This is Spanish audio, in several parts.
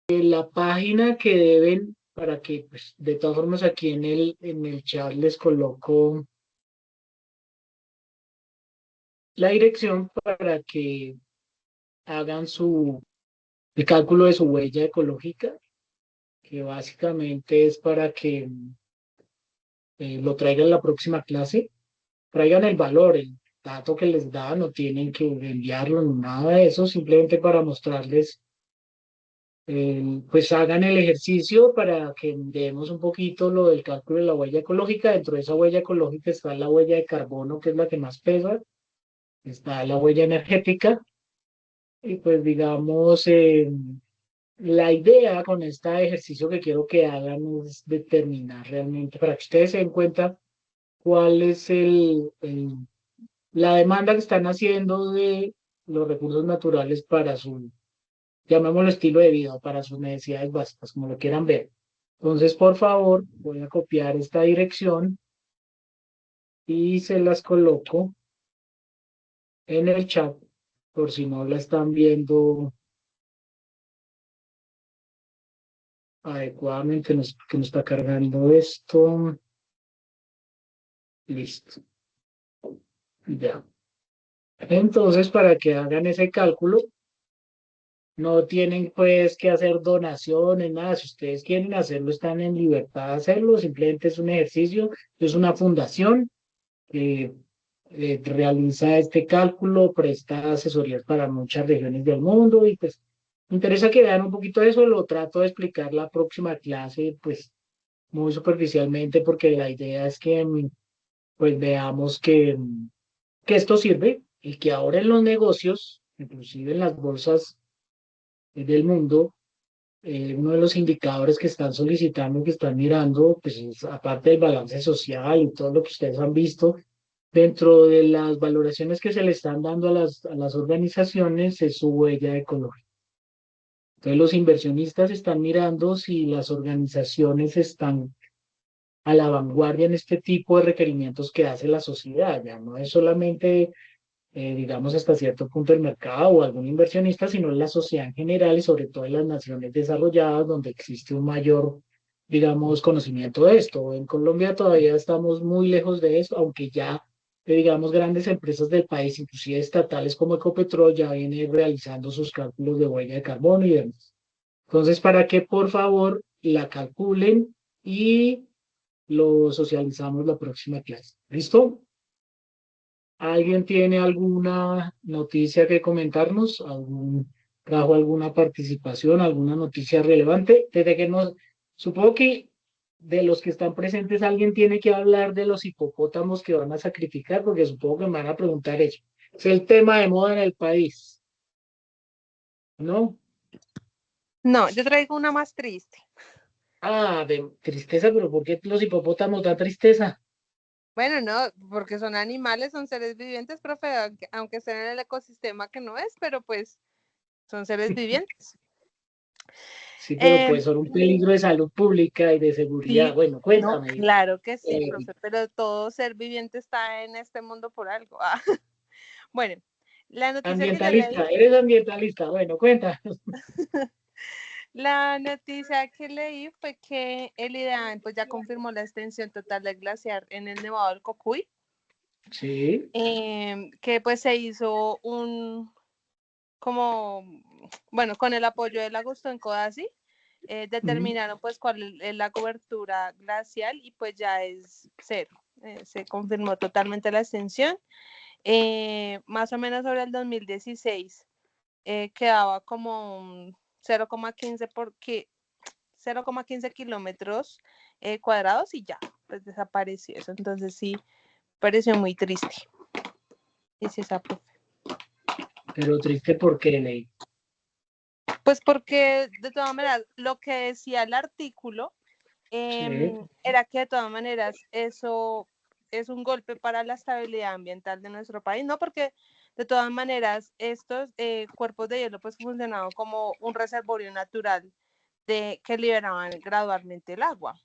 La página que deben, para que, pues, de todas formas aquí en el chat les coloco la dirección para que hagan el cálculo de su huella ecológica, que básicamente es para que lo traigan la próxima clase, traigan el valor, el dato que les da, no tienen que enviarlo ni nada de eso, simplemente para mostrarles, pues hagan el ejercicio para que veamos un poquito lo del cálculo de la huella ecológica. Dentro de esa huella ecológica está la huella de carbono, que es la que más pesa, está la huella energética, y pues digamos, la idea con este ejercicio que quiero que hagan es determinar realmente, para que ustedes se den cuenta cuál es la demanda que están haciendo de los recursos naturales para su, llamémoslo estilo de vida, o para sus necesidades básicas, como lo quieran ver. Entonces, por favor, voy a copiar esta dirección y se las coloco en el chat, por si no la están viendo adecuadamente, que nos está cargando esto. Listo, ya. Entonces, para que hagan ese cálculo, no tienen pues que hacer donaciones, nada. Si ustedes quieren hacerlo, están en libertad de hacerlo. Simplemente es un ejercicio, es una fundación que realiza este cálculo, presta asesorías para muchas regiones del mundo y pues me interesa que vean un poquito de eso. Lo trato de explicar la próxima clase, pues muy superficialmente, porque la idea es que pues veamos que esto sirve y que ahora en los negocios, inclusive en las bolsas del mundo, uno de los indicadores que están solicitando, que están mirando, pues aparte del balance social y todo lo que ustedes han visto, dentro de las valoraciones que se le están dando a a las organizaciones es su huella ecológica. Entonces los inversionistas están mirando si las organizaciones están a la vanguardia en este tipo de requerimientos que hace la sociedad. Ya no es solamente digamos, hasta cierto punto el mercado o algún inversionista, sino en la sociedad en general y sobre todo en las naciones desarrolladas donde existe un mayor, digamos, conocimiento de esto. En Colombia todavía estamos muy lejos de eso, aunque ya, digamos, grandes empresas del país, inclusive estatales como Ecopetrol, ya vienen realizando sus cálculos de huella de carbono y demás. Entonces, para que por favor la calculen y lo socializamos la próxima clase. ¿Listo? ¿Alguien tiene alguna noticia que comentarnos? ¿Trajo alguna participación, alguna noticia relevante? Desde que nos, supongo que de los que están presentes alguien tiene que hablar de los hipopótamos que van a sacrificar, porque supongo que me van a preguntar eso. Es el tema de moda en el país, ¿no? No, yo traigo una más triste. Ah, de tristeza, pero ¿por qué los hipopótamos dan tristeza? Bueno, no, porque son animales, son seres vivientes, profe, aunque estén en el ecosistema que no es, pero pues son seres vivientes. Sí, pero Eh, pues son un peligro de salud pública y de seguridad. sí, Bueno, no, cuéntame. claro que sí, Eh, profe, pero todo ser viviente está en este mundo por algo. Bueno, la noticia que yo leí, Ambientalista, eres ambientalista. Bueno, cuenta. la noticia que leí fue que el IDEAM pues ya confirmó la extensión total del glaciar en el Nevado del Cocuy, Sí. que pues se hizo como, bueno, con el apoyo del Agustín Codazzi, Ujú. determinaron pues cuál es la cobertura glacial y pues ya es cero. Se confirmó totalmente la extensión. Más o menos sobre el 2016 quedaba como un 0,15 0,15 kilómetros cuadrados y ya, pues desapareció eso. Entonces sí, pareció muy triste. Dice esa profe. Pero triste porque leí. Pues porque de todas maneras lo que decía el artículo Sí. era que de todas maneras eso es un golpe para la estabilidad ambiental de nuestro país, ¿no? Porque de todas maneras estos cuerpos de hielo pues funcionaban como un reservorio natural que liberaban gradualmente el agua.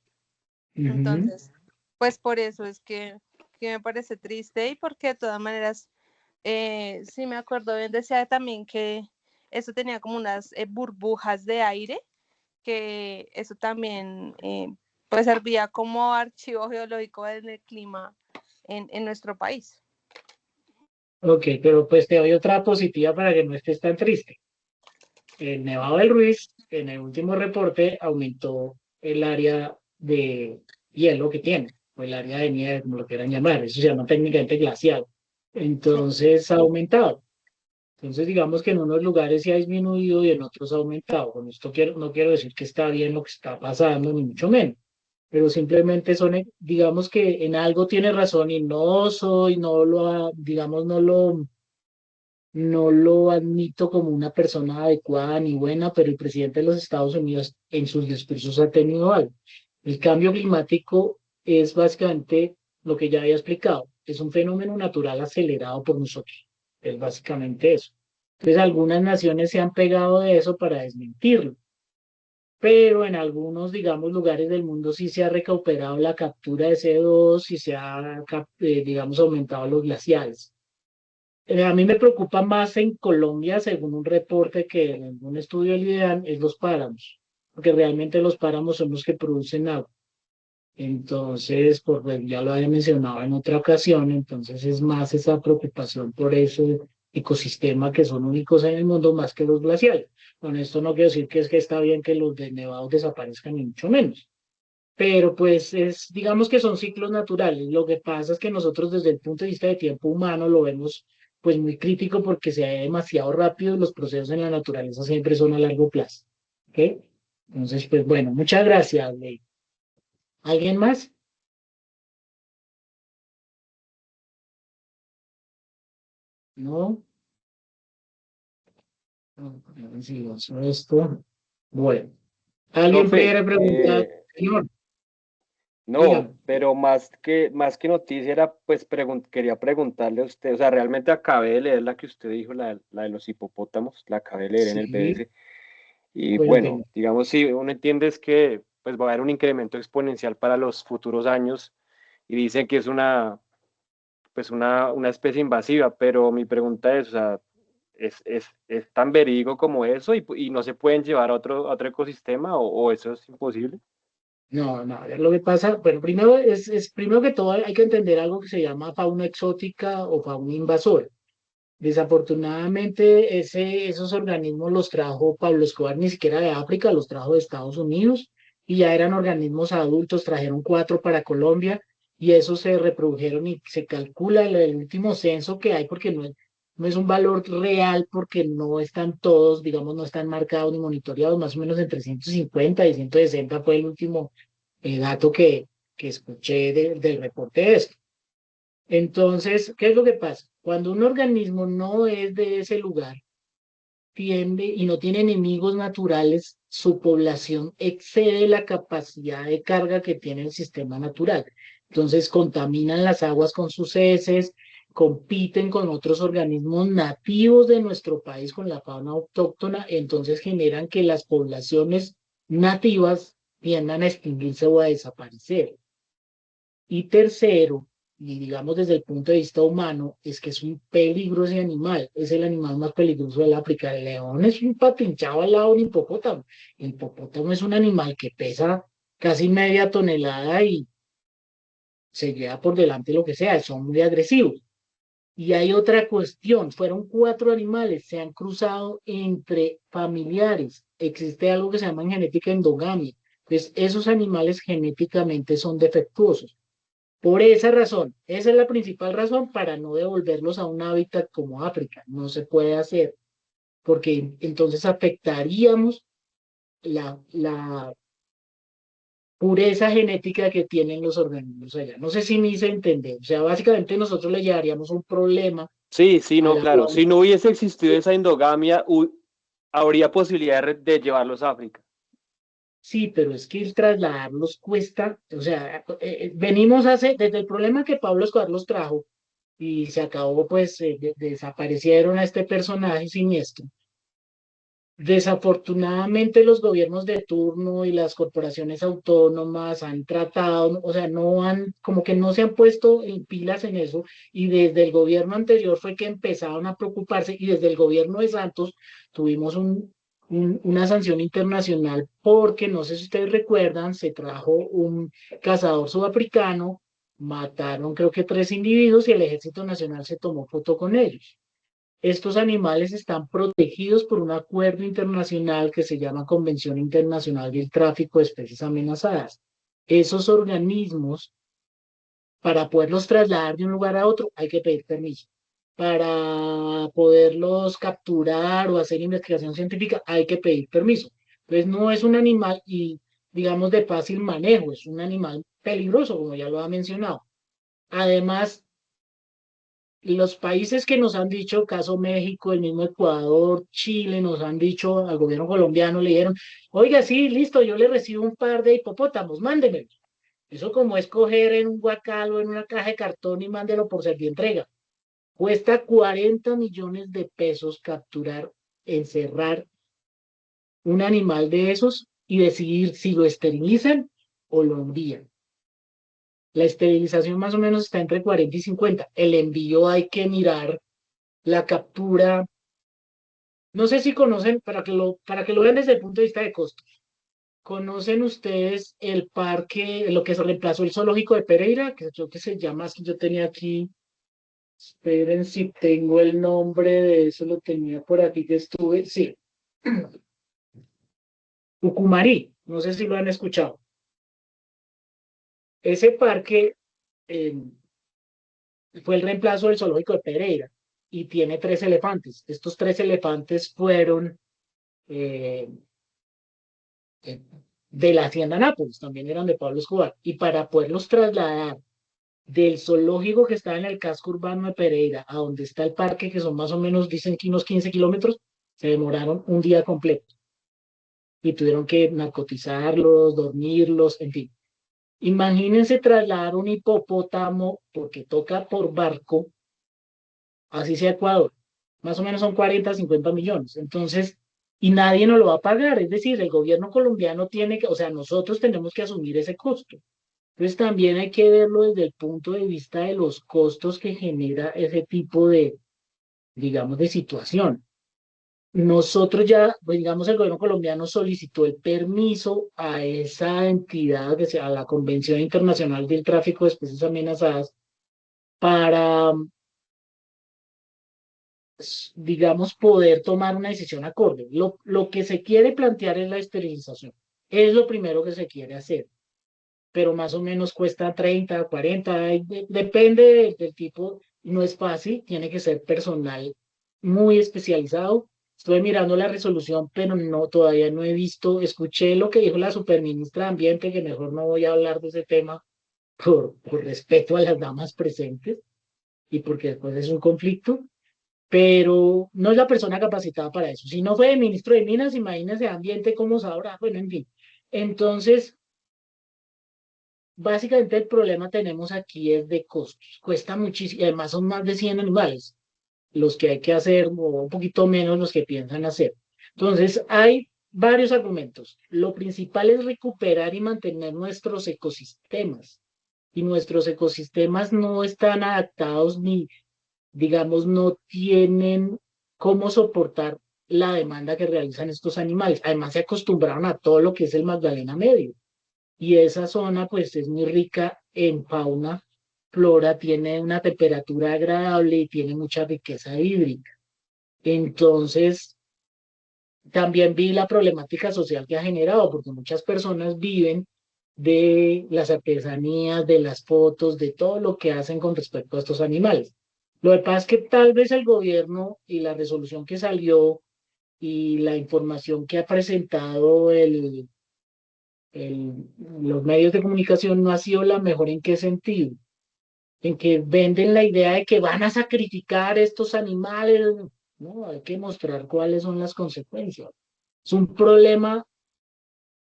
Ujú. Entonces, pues por eso es que me parece triste y porque de todas maneras, sí me acuerdo bien, decía también que eso tenía como unas burbujas de aire que eso también pues servía como archivo geológico del clima en nuestro país. Ok, pero pues te doy otra positiva para que no estés tan triste. El Nevado del Ruiz, en el último reporte, aumentó el área de hielo que tiene, o el área de nieve, como lo quieran llamar. Eso se llama técnicamente glacial. Sí. Entonces ha aumentado. Entonces, digamos que en unos lugares sí ha disminuido y en otros ha aumentado. Con esto no quiero decir que está bien lo que está pasando, ni mucho menos, pero simplemente son, digamos que en algo tiene razón y no soy, no lo, digamos, no lo admito como una persona adecuada ni buena, pero el presidente de los Estados Unidos en sus discursos ha tenido algo. El cambio climático es básicamente lo que ya había explicado, es un fenómeno natural acelerado por nosotros. Es básicamente eso. Entonces, algunas naciones se han pegado de eso para desmentirlo, pero en algunos, digamos, lugares del mundo sí se ha recuperado la captura de CO2 y se ha, digamos, aumentado los glaciares. A mí me preocupa más en Colombia, según un reporte que en un estudio del IDEAN, es los páramos, porque realmente los páramos son los que producen agua. Entonces, pues, ya lo había mencionado en otra ocasión, entonces es más esa preocupación por ese ecosistema que son únicos en el mundo más que los glaciales. Con esto no quiero decir que es que está bien que los de nevados desaparezcan, ni mucho menos. Pero pues es, digamos que son ciclos naturales. Lo que pasa es que nosotros desde el punto de vista de tiempo humano lo vemos pues muy crítico porque se ve demasiado rápido y los procesos en la naturaleza siempre son a largo plazo. ¿Ok? Entonces, pues bueno, muchas gracias, Ley. ¿Alguien más? No. No, sigamos esto. Bueno, ¿alguien Profe, quiere preguntar? Señor, no, dígame. pero más que noticia era, pues quería preguntarle a usted, o sea, realmente acabé de leer la que usted dijo, la de los hipopótamos, la acabé de leer en el Sí, BS, y cuénteme. bueno, digamos, sí, uno entiende es que pues va a haber un incremento exponencial para los futuros años, y dicen que es pues una especie invasiva, pero mi pregunta es, o sea, es tan verídico como eso y no se pueden llevar a otro ecosistema o eso es imposible? No, no, a ver, lo que pasa, bueno, primero primero que todo hay que entender algo que se llama fauna exótica o fauna invasora. Desafortunadamente, esos organismos los trajo Pablo Escobar, ni siquiera de África, los trajo de Estados Unidos, y ya eran organismos adultos, trajeron 4 para Colombia, y esos se reprodujeron y se calcula el último censo que hay, porque no es un valor real, porque no están todos, digamos, no están marcados ni monitoreados, más o menos entre 150 y 160 fue el último dato que escuché del reporte de esto. Entonces, ¿qué es lo que pasa? Cuando un organismo no es de ese lugar, tiende y no tiene enemigos naturales, su población excede la capacidad de carga que tiene el sistema natural. Entonces, contaminan las aguas con sus heces, compiten con otros organismos nativos de nuestro país, con la fauna autóctona, entonces generan que las poblaciones nativas tiendan a extinguirse o a desaparecer. Y tercero, y digamos desde el punto de vista humano, es que es un peligro ese animal, es el animal más peligroso del África. El león es un papinchado al lado de un hipopótamo. El hipopótamo es un animal que pesa casi media tonelada y se lleva por delante lo que sea, son muy agresivos. Y hay otra cuestión, fueron 4 animales, se han cruzado entre familiares. Existe algo que se llama en genética endogamia. Entonces, esos animales genéticamente son defectuosos. Por esa razón, esa es la principal razón para no devolverlos a un hábitat como África. No se puede hacer, porque entonces afectaríamos la pureza genética que tienen los organismos allá. No sé si me hice entender. O sea, básicamente nosotros le llevaríamos un problema Sí, sí, a no, la claro. fauna. Si no hubiese existido esa endogamia, habría posibilidad de llevarlos a África. Sí, pero es que el trasladarlos cuesta, o sea, venimos hace, desde el problema que Pablo Escobar los trajo y se acabó, pues desaparecieron a este personaje siniestro. Desafortunadamente los gobiernos de turno y las corporaciones autónomas han tratado, o sea, no han, como que no se han puesto en pilas en eso y desde el gobierno anterior fue que empezaron a preocuparse y desde el gobierno de Santos tuvimos una sanción internacional porque, no sé si ustedes recuerdan, se trajo un cazador sudafricano, mataron creo que 3 individuos y el Ejército Nacional se tomó foto con ellos. Estos animales están protegidos por un acuerdo internacional que se llama Convención Internacional del Tráfico de Especies Amenazadas. Esos organismos, para poderlos trasladar de un lugar a otro, hay que pedir permiso. Para poderlos capturar o hacer investigación científica, hay que pedir permiso. Entonces, no es un animal y, digamos, de fácil manejo, es un animal peligroso, como ya lo ha mencionado. Además, los países que nos han dicho, caso México, el mismo Ecuador, Chile, nos han dicho al gobierno colombiano, le dijeron, oiga, sí, listo, yo le recibo un par de hipopótamos, mándeme. Eso como es coger en un guacal o en una caja de cartón y mándelo por servientrega. Cuesta 40 millones de pesos capturar, encerrar un animal de esos y decidir si lo esterilizan o lo envían. La esterilización más o menos está entre 40 y 50. El envío hay que mirar la captura. No sé si conocen, para que lo vean desde el punto de vista de costos. ¿Conocen ustedes el parque, lo que se reemplazó el zoológico de Pereira? Que creo que se llama, es que yo tenía aquí, esperen si tengo el nombre de eso, lo tenía por aquí que estuve, sí. Ucumarí, no sé si lo han escuchado. Ese parque eh, fue el reemplazo del zoológico de Pereira y tiene 3 elefantes. Estos 3 elefantes fueron eh, eh, de la Hacienda Nápoles, también eran de Pablo Escobar, y para poderlos trasladar del zoológico que está en el casco urbano de Pereira a donde está el parque, que son más o menos, dicen que unos 15 kilómetros, se demoraron un día completo y tuvieron que narcotizarlos, dormirlos, en fin. Imagínense trasladar un hipopótamo, porque toca por barco, así sea Ecuador, más o menos son 40, 50 millones. Entonces, y nadie nos lo va a pagar, es decir, el gobierno colombiano tiene que, o sea, nosotros tenemos que asumir ese costo. Entonces, también hay que verlo desde el punto de vista de los costos que genera ese tipo de, digamos, de situación. Nosotros ya, pues, digamos, el gobierno colombiano solicitó el permiso a esa entidad, que sea a la Convención Internacional del Tráfico de Especies Amenazadas, para, digamos, poder tomar una decisión acorde. Lo que se quiere plantear es la esterilización. Es lo primero que se quiere hacer, pero más o menos cuesta 30, 40, depende del tipo, no es fácil, tiene que ser personal muy especializado. Estoy mirando la resolución, pero no, todavía no he visto, escuché lo que dijo la superministra de Ambiente, que mejor no voy a hablar de ese tema por respeto a las damas presentes y porque después es un conflicto, pero no es la persona capacitada para eso. Si no fue el ministro de Minas, imagínese Ambiente, ¿cómo sabrá? Bueno, en fin. Entonces, básicamente el problema tenemos aquí es de costos. Cuesta muchísimo, y además son más de 100 animales los que hay que hacer, o un poquito menos los que piensan hacer. Entonces, hay varios argumentos. Lo principal es recuperar y mantener nuestros ecosistemas. Y nuestros ecosistemas no están adaptados ni, digamos, no tienen cómo soportar la demanda que realizan estos animales. Además, se acostumbraron a todo lo que es el Magdalena Medio y esa zona pues es muy rica en fauna, flora, tiene una temperatura agradable y tiene mucha riqueza hídrica. Entonces, también vi la problemática social que ha generado, porque muchas personas viven de las artesanías, de las fotos, de todo lo que hacen con respecto a estos animales. Lo que pasa es que tal vez el gobierno y la resolución que salió y la información que ha presentado los medios de comunicación no ha sido la mejor. ¿En qué sentido? En que venden la idea de que van a sacrificar estos animales. No, hay que mostrar cuáles son las consecuencias. Es un problema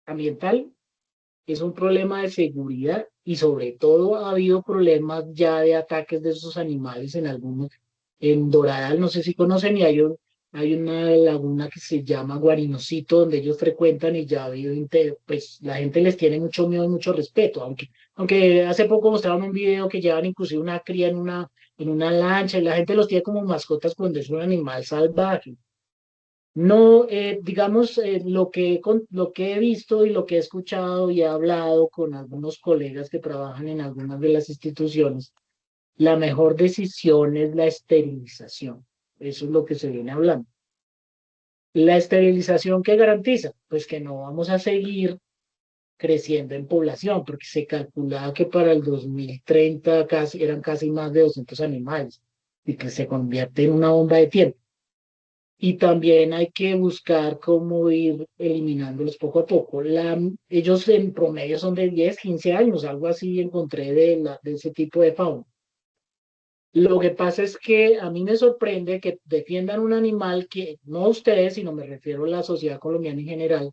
ambiental, es un problema de seguridad y sobre todo ha habido problemas ya de ataques de esos animales en algunos, en Doradal, no sé si conocen, y hay una laguna que se llama Guarinocito, donde ellos frecuentan y ya ha habido, pues la gente les tiene mucho miedo y mucho respeto, aunque hace poco mostraron un video que llevan inclusive una cría en una lancha y la gente los tiene como mascotas cuando es un animal salvaje. No, digamos, lo que he visto y lo que he escuchado y he hablado con algunos colegas que trabajan en algunas de las instituciones, la mejor decisión es la esterilización. Eso es lo que se viene hablando. La esterilización, ¿qué garantiza? Pues que no vamos a seguir creciendo en población, porque se calculaba que para el 2030 eran casi más de 200 animales y que se convierte en una bomba de tiempo. Y también hay que buscar cómo ir eliminándolos poco a poco. Ellos en promedio son de 10, 15 años, algo así encontré de ese tipo de fauna. Lo que pasa es que a mí me sorprende que defiendan un animal que, no ustedes, sino me refiero a la sociedad colombiana en general,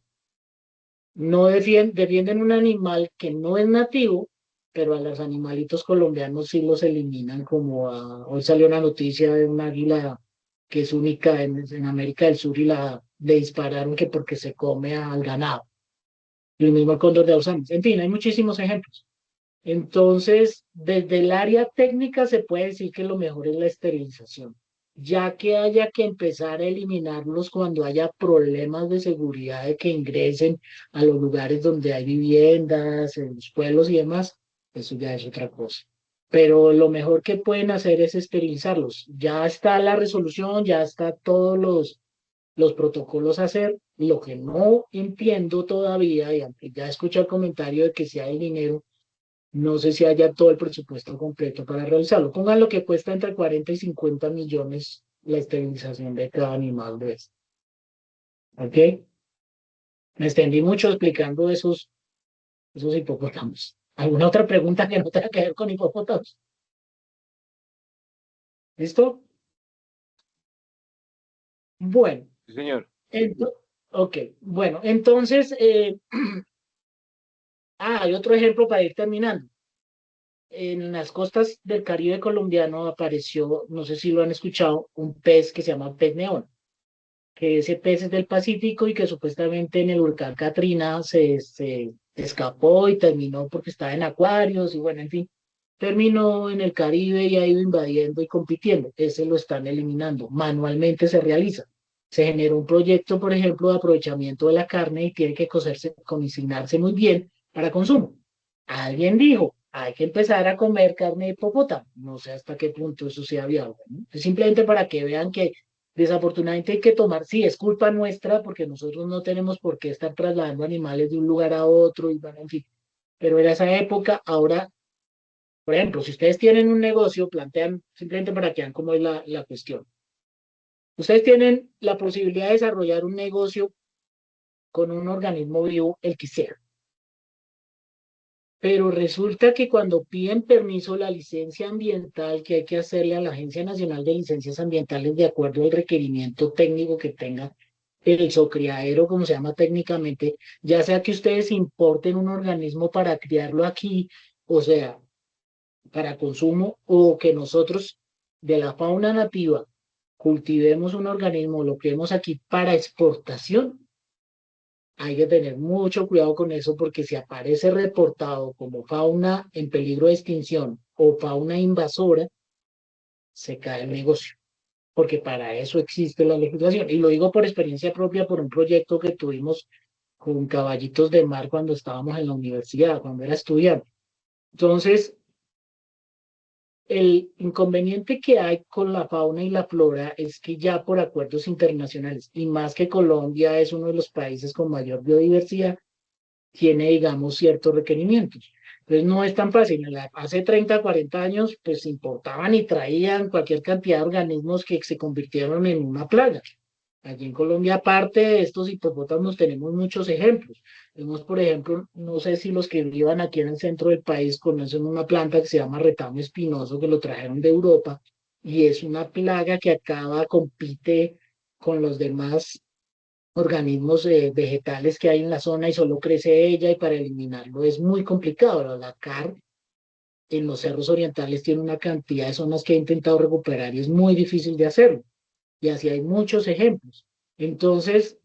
no defienden un animal que no es nativo, pero a los animalitos colombianos sí los eliminan, hoy salió una noticia de un águila que es única en América del Sur y le dispararon que porque se come al ganado. Y el mismo el cóndor de los Andes. En fin, hay muchísimos ejemplos. Entonces, desde el área técnica se puede decir que lo mejor es la esterilización, ya que haya que empezar a eliminarlos cuando haya problemas de seguridad de que ingresen a los lugares donde hay viviendas, en los pueblos y demás, eso ya es otra cosa. Pero lo mejor que pueden hacer es esterilizarlos. Ya está la resolución, ya está todos los protocolos a hacer. Lo que no entiendo todavía, y aunque ya escuché el comentario de que si hay dinero, no sé si haya todo el presupuesto completo para realizarlo. Pongan lo que cuesta entre 40 y 50 millones la esterilización de cada animal de este. ¿Ok? Me extendí mucho explicando esos hipopótamos. ¿Alguna otra pregunta que no tenga que ver con hipopótamos? ¿Listo? Bueno, Sí, señor. ok. Bueno, entonces, hay otro ejemplo para ir terminando. En las costas del Caribe colombiano apareció, no sé si lo han escuchado, un pez que se llama pez neón, que ese pez es del Pacífico y que supuestamente en el huracán Katrina se escapó y terminó porque estaba en acuarios y bueno, en fin, terminó en el Caribe y ha ido invadiendo y compitiendo. Ese lo están eliminando. Manualmente se realiza. Se generó un proyecto, por ejemplo, de aprovechamiento de la carne y tiene que cocinarse muy bien para consumo. Alguien dijo, hay que empezar a comer carne de hipopótamo. No sé hasta qué punto eso sea viable, ¿no? Es simplemente para que vean que desafortunadamente hay que tomar, sí, es culpa nuestra porque nosotros no tenemos por qué estar trasladando animales de un lugar a otro y bueno, en fin. Pero era esa época, ahora, por ejemplo, si ustedes tienen un negocio, plantean simplemente para que vean cómo es la cuestión. Ustedes tienen la posibilidad de desarrollar un negocio con un organismo vivo, el que sea. Pero resulta que cuando piden permiso, la licencia ambiental que hay que hacerle a la Agencia Nacional de Licencias Ambientales de acuerdo al requerimiento técnico que tenga el zocriadero, como se llama técnicamente, ya sea que ustedes importen un organismo para criarlo aquí, o sea, para consumo, o que nosotros de la fauna nativa cultivemos un organismo, lo creemos aquí para exportación, hay que tener mucho cuidado con eso porque si aparece reportado como fauna en peligro de extinción o fauna invasora, se cae el negocio, porque para eso existe la legislación. Y lo digo por experiencia propia, por un proyecto que tuvimos con caballitos de mar cuando estábamos en la universidad, cuando era estudiante. Entonces, el inconveniente que hay con la fauna y la flora es que ya por acuerdos internacionales, y más que Colombia es uno de los países con mayor biodiversidad, tiene, digamos, ciertos requerimientos. Entonces no es tan fácil. Hace 30, 40 años, pues importaban y traían cualquier cantidad de organismos que se convirtieron en una plaga. Allí en Colombia, aparte de estos hipopótamos, tenemos muchos ejemplos. Tenemos, por ejemplo, no sé si los que vivan aquí en el centro del país conocen una planta que se llama retamo espinoso, que lo trajeron de Europa, y es una plaga que acaba, compite con los demás organismos vegetales que hay en la zona y solo crece ella y para eliminarlo es muy complicado. La CAR en los cerros orientales tiene una cantidad de zonas que ha intentado recuperar y es muy difícil de hacerlo. Y así hay muchos ejemplos. Entonces,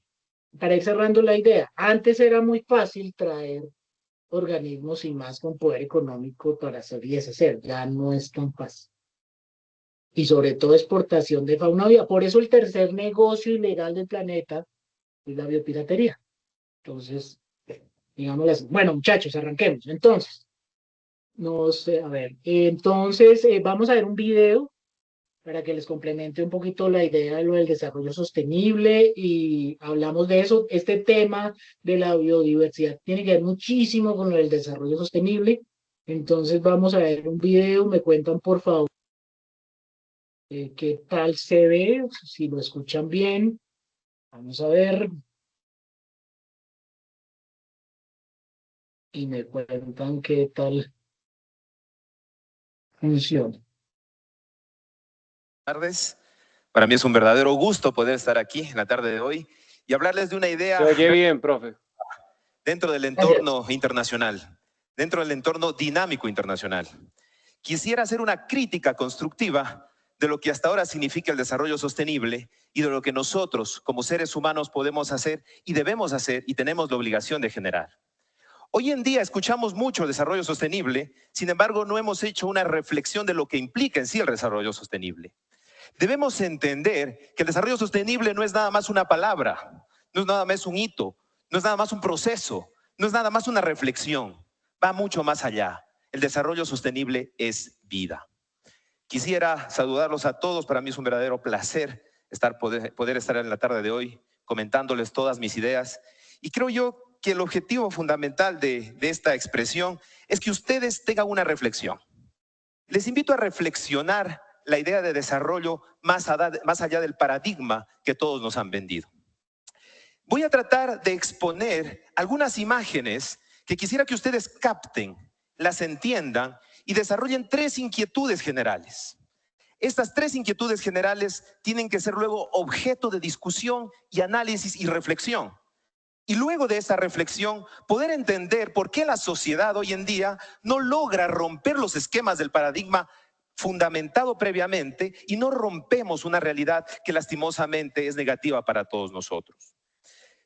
para ir cerrando la idea, antes era muy fácil traer organismos y más con poder económico para hacer y deshacer, ya no es tan fácil. y sobre todo exportación de fauna viva. Por eso el tercer negocio ilegal del planeta es la biopiratería. Entonces, digámoslo así. Bueno, muchachos, arranquemos. Entonces, no sé, a ver, entonces vamos a ver un video para que les complemente un poquito la idea de lo del desarrollo sostenible y hablamos de eso. Este tema de la biodiversidad tiene que ver muchísimo con lo del desarrollo sostenible. Entonces vamos a ver un video, me cuentan por favor qué tal se ve, si lo escuchan bien. Vamos a ver y me cuentan qué tal funciona. Tardes. Para mí es un verdadero gusto poder estar aquí en la tarde de hoy y hablarles de una idea Se oye bien, profe. dentro del entorno internacional, dentro del entorno dinámico internacional. Quisiera hacer una crítica constructiva de lo que hasta ahora significa el desarrollo sostenible y de lo que nosotros como seres humanos podemos hacer y debemos hacer y tenemos la obligación de generar. Hoy en día escuchamos mucho el desarrollo sostenible, sin embargo no hemos hecho una reflexión de lo que implica en sí el desarrollo sostenible. Debemos entender que el desarrollo sostenible no es nada más una palabra, no es nada más un hito, no es nada más un proceso, no es nada más una reflexión, va mucho más allá. El desarrollo sostenible es vida. Quisiera saludarlos a todos, para mí es un verdadero placer poder estar en la tarde de hoy comentándoles todas mis ideas y creo yo que el objetivo fundamental de esta expresión es que ustedes tengan una reflexión. Les invito a reflexionar la idea de desarrollo más allá del paradigma que todos nos han vendido. Voy a tratar de exponer algunas imágenes que quisiera que ustedes capten, las entiendan y desarrollen tres inquietudes generales. Estas tres inquietudes generales tienen que ser luego objeto de discusión y análisis y reflexión. Y luego de esa reflexión, poder entender por qué la sociedad hoy en día no logra romper los esquemas del paradigma fundamentado previamente y no rompemos una realidad que lastimosamente es negativa para todos nosotros.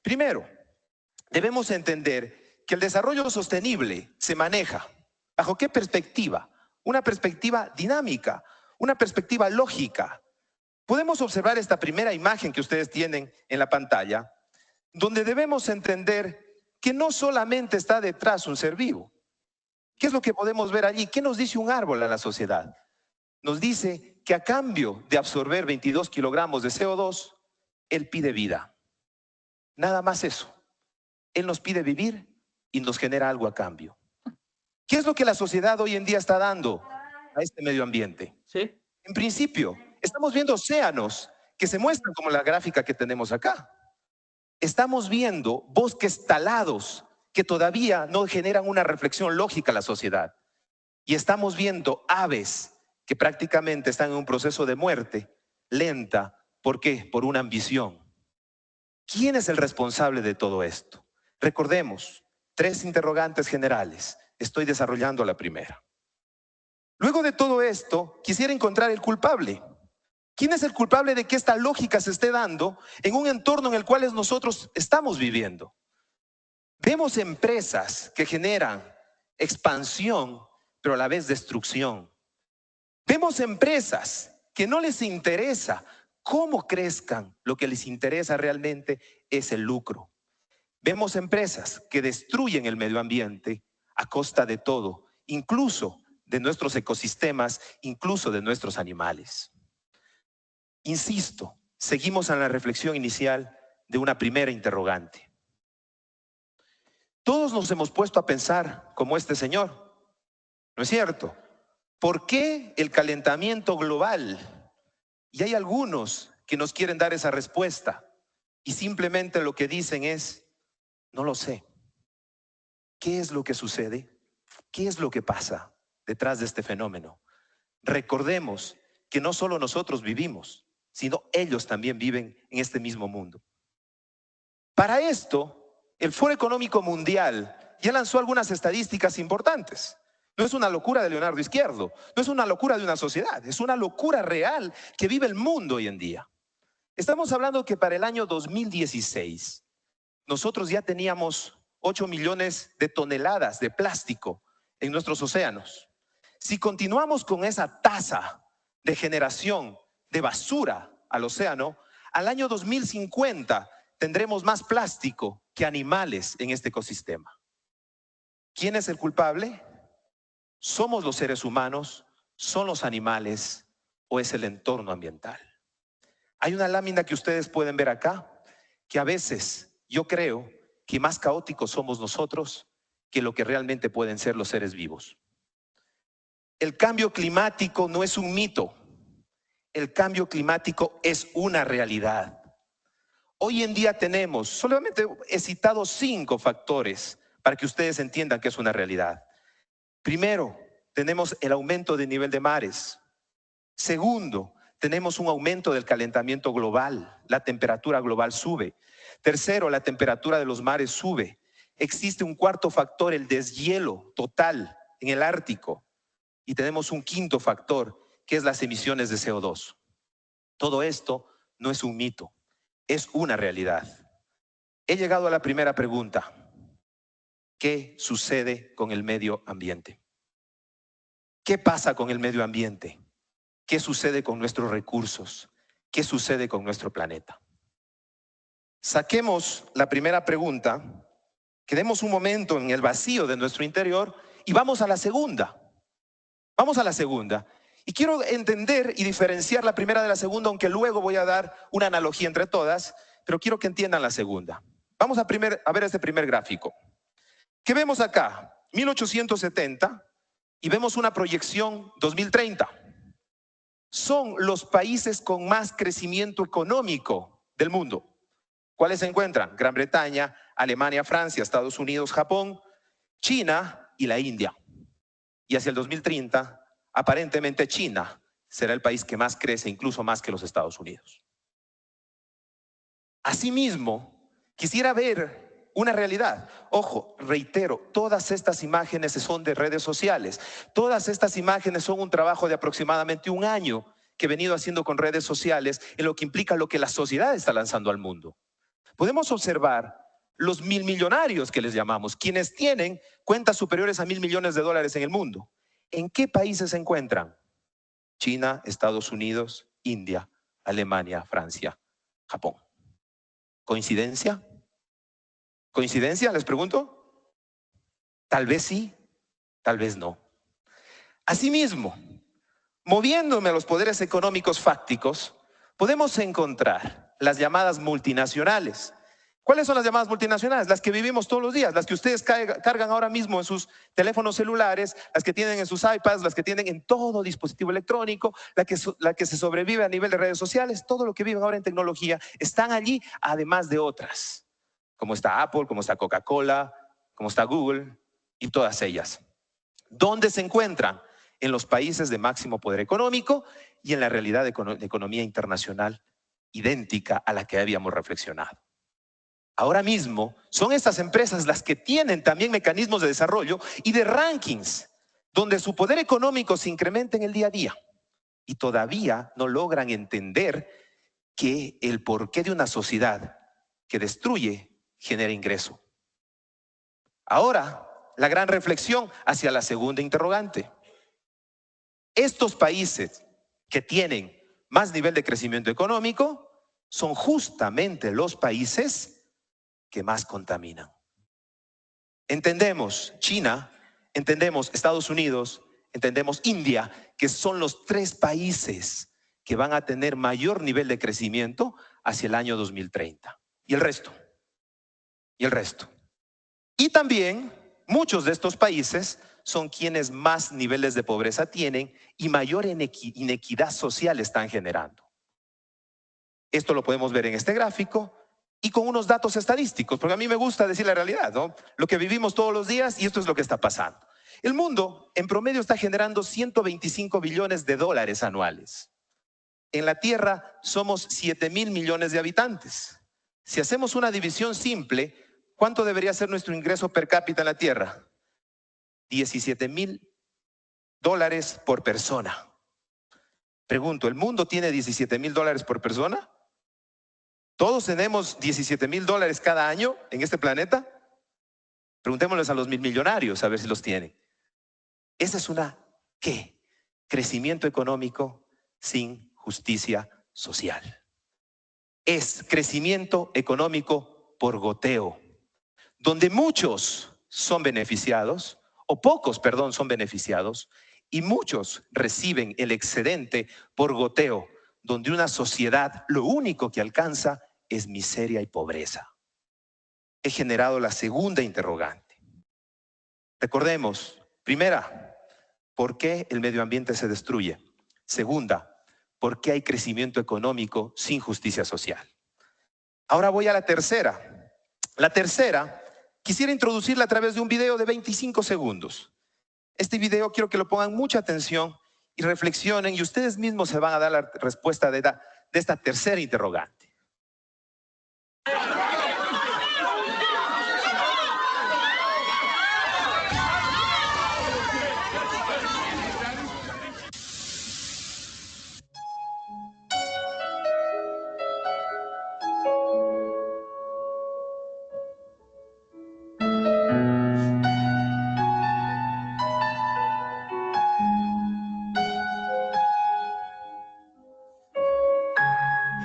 Primero, debemos entender que el desarrollo sostenible se maneja ¿bajo qué perspectiva? Una perspectiva dinámica, una perspectiva lógica. Podemos observar esta primera imagen que ustedes tienen en la pantalla, donde debemos entender que no solamente está detrás un ser vivo. ¿Qué es lo que podemos ver allí? ¿Qué nos dice un árbol a la sociedad? Nos dice que a cambio de absorber 22 kilogramos de CO2, él pide vida. Nada más eso. Él nos pide vivir y nos genera algo a cambio. ¿Qué es lo que la sociedad hoy en día está dando a este medio ambiente? Sí. En principio, estamos viendo océanos que se muestran como la gráfica que tenemos acá. Estamos viendo bosques talados que todavía no generan una reflexión lógica a la sociedad. Y estamos viendo aves que prácticamente están en un proceso de muerte lenta. ¿Por qué? Por una ambición. ¿Quién es el responsable de todo esto? Recordemos, tres interrogantes generales. Estoy desarrollando la primera. Luego de todo esto, quisiera encontrar el culpable. ¿Quién es el culpable de que esta lógica se esté dando en un entorno en el cual nosotros estamos viviendo? Vemos empresas que generan expansión, pero a la vez destrucción. Vemos empresas que no les interesa cómo crezcan, lo que les interesa realmente es el lucro. Vemos empresas que destruyen el medio ambiente a costa de todo, incluso de nuestros ecosistemas, incluso de nuestros animales. Insisto, seguimos en la reflexión inicial de una primera interrogante. Todos nos hemos puesto a pensar como este señor, ¿no es cierto? ¿Por qué el calentamiento global? Y hay algunos que nos quieren dar esa respuesta y simplemente lo que dicen es, no lo sé. ¿Qué es lo que sucede? ¿Qué es lo que pasa detrás de este fenómeno? Recordemos que no solo nosotros vivimos, sino ellos también viven en este mismo mundo. Para esto, el Foro Económico Mundial ya lanzó algunas estadísticas importantes. No es una locura de Leonardo Izquierdo, no es una locura de una sociedad, es una locura real que vive el mundo hoy en día. Estamos hablando que para el año 2016, nosotros ya teníamos 8 millones de toneladas de plástico en nuestros océanos. Si continuamos con esa tasa de generación de basura al océano, al año 2050 tendremos más plástico que animales en este ecosistema. ¿Quién es el culpable? ¿Somos los seres humanos? ¿Son los animales? ¿O es el entorno ambiental? Hay una lámina que ustedes pueden ver acá, que a veces yo creo que más caóticos somos nosotros que lo que realmente pueden ser los seres vivos. El cambio climático no es un mito. El cambio climático es una realidad. Hoy en día tenemos, solamente he citado 5 factores para que ustedes entiendan que es una realidad. Primero, tenemos el aumento del nivel de mares. Segundo, tenemos un aumento del calentamiento global. La temperatura global sube. Tercero, la temperatura de los mares sube. Existe un cuarto factor, el deshielo total en el Ártico. Y tenemos un quinto factor, que es las emisiones de CO2. Todo esto no es un mito, es una realidad. He llegado a la primera pregunta. ¿Qué sucede con el medio ambiente? ¿Qué pasa con el medio ambiente? ¿Qué sucede con nuestros recursos? ¿Qué sucede con nuestro planeta? Saquemos la primera pregunta, quedemos un momento en el vacío de nuestro interior y vamos a la segunda. Vamos a la segunda. Y quiero entender y diferenciar la primera de la segunda, aunque luego voy a dar una analogía entre todas, pero quiero que entiendan la segunda. Vamos a ver este primer gráfico. ¿Qué vemos acá? 1870 y vemos una proyección 2030. Son los países con más crecimiento económico del mundo. ¿Cuáles se encuentran? Gran Bretaña, Alemania, Francia, Estados Unidos, Japón, China y la India. Y hacia el 2030, aparentemente China será el país que más crece, incluso más que los Estados Unidos. Asimismo, quisiera ver una realidad. Ojo, reitero, todas estas imágenes son de redes sociales. Todas estas imágenes son un trabajo de aproximadamente 1 año que he venido haciendo con redes sociales, en lo que implica lo que la sociedad está lanzando al mundo. Podemos observar los 1.000 millonarios que les llamamos, quienes tienen cuentas superiores a $1.000 millones en el mundo. ¿En qué países se encuentran? China, Estados Unidos, India, Alemania, Francia, Japón. ¿Coincidencia? ¿Coincidencia? Les pregunto. Tal vez sí, tal vez no. Asimismo, moviéndome a los poderes económicos fácticos, podemos encontrar las llamadas multinacionales. ¿Cuáles son las llamadas multinacionales? Las que vivimos todos los días, las que ustedes cargan ahora mismo en sus teléfonos celulares, las que tienen en sus iPads, las que tienen en todo dispositivo electrónico, la que se sobrevive a nivel de redes sociales, todo lo que viven ahora en tecnología, están allí, además de otras, como está Apple, como está Coca-Cola, como está Google y todas ellas. ¿Dónde se encuentran? En los países de máximo poder económico y en la realidad de economía internacional idéntica a la que habíamos reflexionado. Ahora mismo son estas empresas las que tienen también mecanismos de desarrollo y de rankings donde su poder económico se incrementa en el día a día y todavía no logran entender que el porqué de una sociedad que destruye genera ingreso. Ahora, la gran reflexión hacia la segunda interrogante. Estos países que tienen más nivel de crecimiento económico son justamente los países que más contaminan. Entendemos China, entendemos Estados Unidos, entendemos India, que son los 3 países que van a tener mayor nivel de crecimiento hacia el año 2030. ¿Y el resto? ¿Y el resto? Y también muchos de estos países son quienes más niveles de pobreza tienen y mayor inequidad social están generando. Esto lo podemos ver en este gráfico y con unos datos estadísticos, porque a mí me gusta decir la realidad, ¿no? Lo que vivimos todos los días y esto es lo que está pasando. El mundo en promedio está generando $125 billones anuales. En la Tierra somos 7.000 millones de habitantes. Si hacemos una división simple, ¿cuánto debería ser nuestro ingreso per cápita en la Tierra? $17.000 por persona. Pregunto, ¿el mundo tiene $17.000 por persona? ¿Todos tenemos $17.000 cada año en este planeta? Preguntémosles a los 1.000 millonarios a ver si los tienen. Esa es una, ¿qué? Crecimiento económico sin justicia social. Es crecimiento económico por goteo, donde muchos son beneficiados, o pocos, perdón, son beneficiados, y muchos reciben el excedente por goteo, donde una sociedad lo único que alcanza es miseria y pobreza. He generado la segunda interrogante. Recordemos, primera, ¿por qué el medio ambiente se destruye? Segunda, ¿por qué hay crecimiento económico sin justicia social? Ahora voy a la tercera. La tercera, quisiera introducirla a través de un video de 25 segundos. Este video quiero que lo pongan mucha atención y reflexionen, y ustedes mismos se van a dar la respuesta de esta tercera interrogante.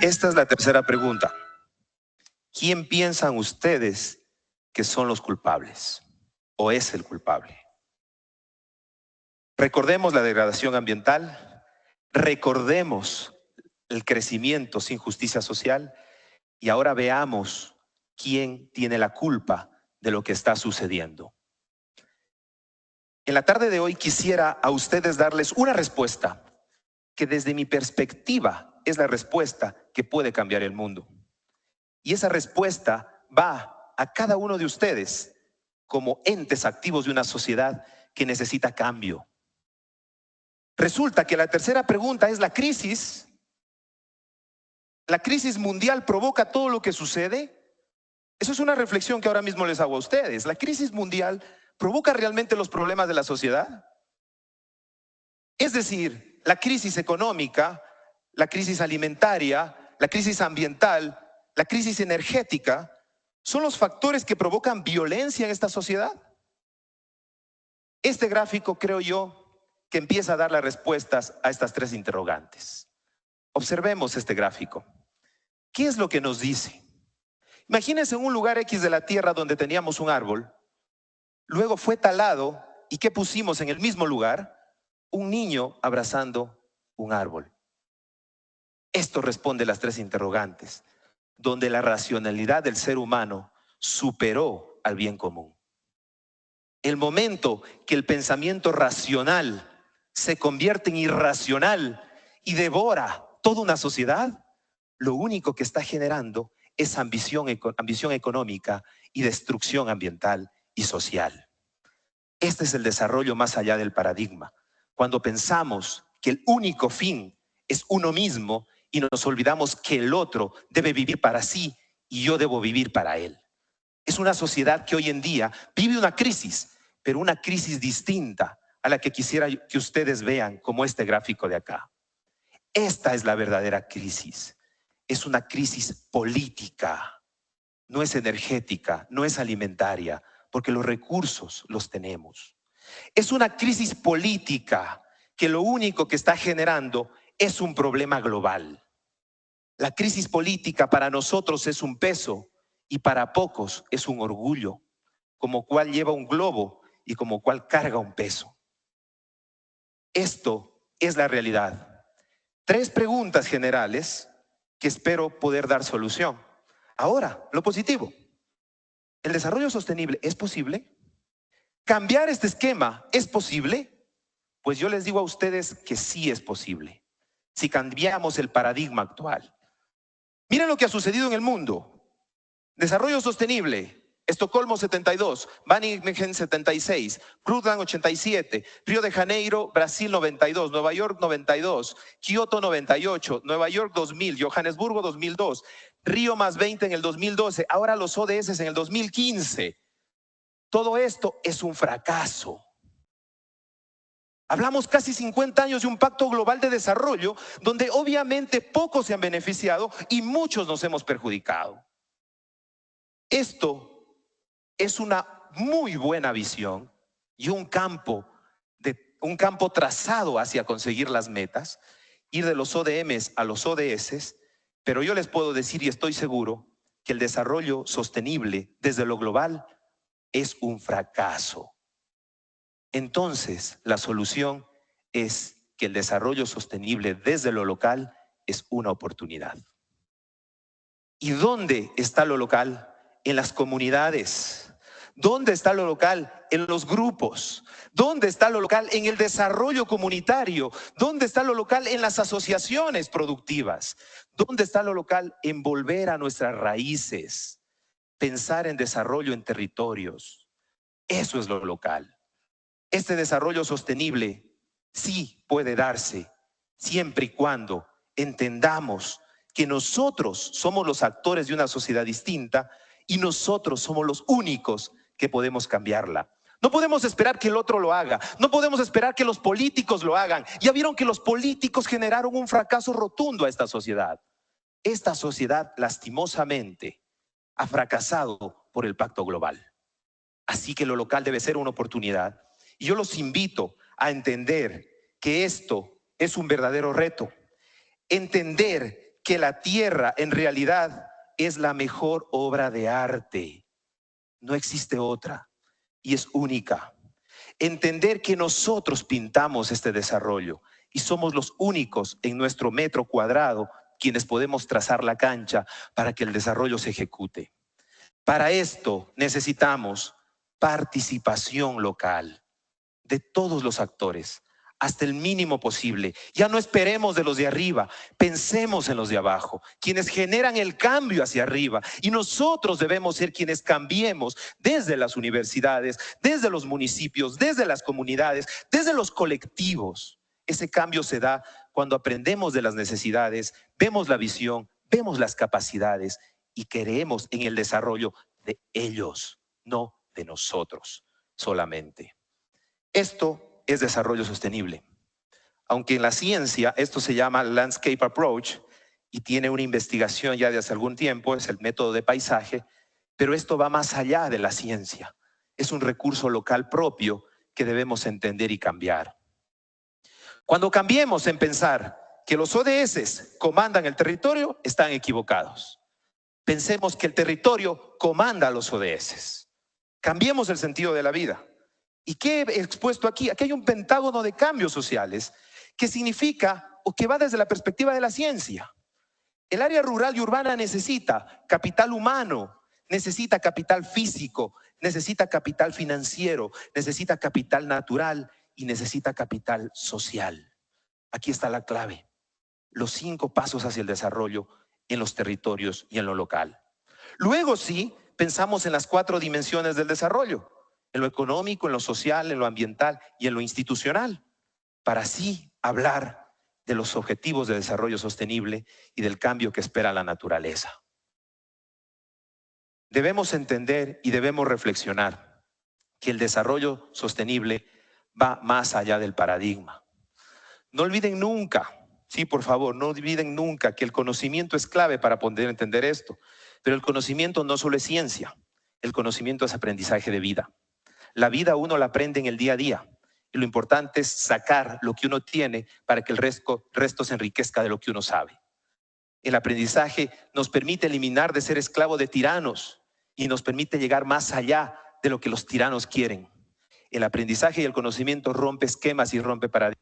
Esta es la tercera pregunta. ¿Quién piensan ustedes que son los culpables o es el culpable? Recordemos la degradación ambiental, recordemos el crecimiento sin justicia social y ahora veamos quién tiene la culpa de lo que está sucediendo. En la tarde de hoy quisiera a ustedes darles una respuesta que desde mi perspectiva es la respuesta que puede cambiar el mundo. Y esa respuesta va a cada uno de ustedes como entes activos de una sociedad que necesita cambio. Resulta que la tercera pregunta es la crisis. ¿La crisis mundial provoca todo lo que sucede? Eso es una reflexión que ahora mismo les hago a ustedes. ¿La crisis mundial provoca realmente los problemas de la sociedad? Es decir, la crisis económica, la crisis alimentaria, la crisis ambiental, la crisis energética, ¿son los factores que provocan violencia en esta sociedad? Este gráfico, creo yo, que empieza a dar las respuestas a estas tres interrogantes. Observemos este gráfico. ¿Qué es lo que nos dice? Imagínense un lugar X de la Tierra donde teníamos un árbol, luego fue talado, ¿y qué pusimos en el mismo lugar? Un niño abrazando un árbol. Esto responde a las tres interrogantes, donde la racionalidad del ser humano superó al bien común. El momento que el pensamiento racional se convierte en irracional y devora toda una sociedad, lo único que está generando es ambición económica y destrucción ambiental y social. Este es el desarrollo más allá del paradigma. Cuando pensamos que el único fin es uno mismo y nos olvidamos que el otro debe vivir para sí y yo debo vivir para él. Es una sociedad que hoy en día vive una crisis, pero una crisis distinta a la que quisiera que ustedes vean como este gráfico de acá. Esta es la verdadera crisis. Es una crisis política, no es energética, no es alimentaria, porque los recursos los tenemos. Es una crisis política que lo único que está generando es un problema global. La crisis política para nosotros es un peso y para pocos es un orgullo, como cual lleva un globo y como cual carga un peso. Esto es la realidad. Tres preguntas generales que espero poder dar solución. Ahora, lo positivo. ¿El desarrollo sostenible es posible? ¿Cambiar este esquema es posible? Pues yo les digo a ustedes que sí es posible, si cambiamos el paradigma actual. Miren lo que ha sucedido en el mundo. Desarrollo sostenible. Estocolmo 72, Wageningen 76, Brundtland 87, Río de Janeiro, Brasil 92, Nueva York 92, Kioto 98, Nueva York 2000, Johannesburgo 2002, Río más 20 en el 2012, ahora los ODS en el 2015. Todo esto es un fracaso. Hablamos casi 50 años de un pacto global de desarrollo donde obviamente pocos se han beneficiado y muchos nos hemos perjudicado. Esto es una muy buena visión y un campo trazado hacia conseguir las metas ir de los ODMs a los ODS, pero yo les puedo decir y estoy seguro que el desarrollo sostenible desde lo global es un fracaso. Entonces, la solución es que el desarrollo sostenible desde lo local es una oportunidad. ¿Y dónde está lo local? En las comunidades. ¿Dónde está lo local? En los grupos. ¿Dónde está lo local? En el desarrollo comunitario. ¿Dónde está lo local? En las asociaciones productivas. ¿Dónde está lo local? En volver a nuestras raíces. Pensar en desarrollo en territorios. Eso es lo local. Este desarrollo sostenible sí puede darse siempre y cuando entendamos que nosotros somos los actores de una sociedad distinta y nosotros somos los únicos que podemos cambiarla. No podemos esperar que el otro lo haga, no podemos esperar que los políticos lo hagan. Ya vieron que los políticos generaron un fracaso rotundo a esta sociedad. Esta sociedad, lastimosamente, ha fracasado por el pacto global. Así que lo local debe ser una oportunidad. Y yo los invito a entender que esto es un verdadero reto. Entender que la tierra en realidad es la mejor obra de arte. No existe otra y es única. Entender que nosotros pintamos este desarrollo y somos los únicos en nuestro metro cuadrado quienes podemos trazar la cancha para que el desarrollo se ejecute. Para esto necesitamos participación local de todos los actores, hasta el mínimo posible. Ya no esperemos de los de arriba, pensemos en los de abajo, quienes generan el cambio hacia arriba. Y nosotros debemos ser quienes cambiemos desde las universidades, desde los municipios, desde las comunidades, desde los colectivos. Ese cambio se da cuando aprendemos de las necesidades, vemos la visión, vemos las capacidades y creemos en el desarrollo de ellos, no de nosotros solamente. Esto es desarrollo sostenible. Aunque en la ciencia esto se llama Landscape Approach y tiene una investigación ya de hace algún tiempo, es el método de paisaje, pero esto va más allá de la ciencia. Es un recurso local propio que debemos entender y cambiar. Cuando cambiemos en pensar que los ODS comandan el territorio, están equivocados. Pensemos que el territorio comanda a los ODS. Cambiemos el sentido de la vida. ¿Y qué he expuesto aquí? Aquí hay un pentágono de cambios sociales que significa o que va desde la perspectiva de la ciencia. El área rural y urbana necesita capital humano, necesita capital físico, necesita capital financiero, necesita capital natural y necesita capital social. Aquí está la clave. Los 5 pasos hacia el desarrollo en los territorios y en lo local. Luego sí, pensamos en las 4 dimensiones del desarrollo. En lo económico, en lo social, en lo ambiental y en lo institucional, para así hablar de los objetivos de desarrollo sostenible y del cambio que espera la naturaleza. Debemos entender y debemos reflexionar que el desarrollo sostenible va más allá del paradigma. No olviden nunca, sí, por favor, no olviden nunca que el conocimiento es clave para poder entender esto, pero el conocimiento no solo es ciencia, el conocimiento es aprendizaje de vida. La vida uno la aprende en el día a día y lo importante es sacar lo que uno tiene para que el resto se enriquezca de lo que uno sabe. El aprendizaje nos permite eliminar de ser esclavo de tiranos y nos permite llegar más allá de lo que los tiranos quieren. El aprendizaje y el conocimiento rompe esquemas y rompe paradigmas.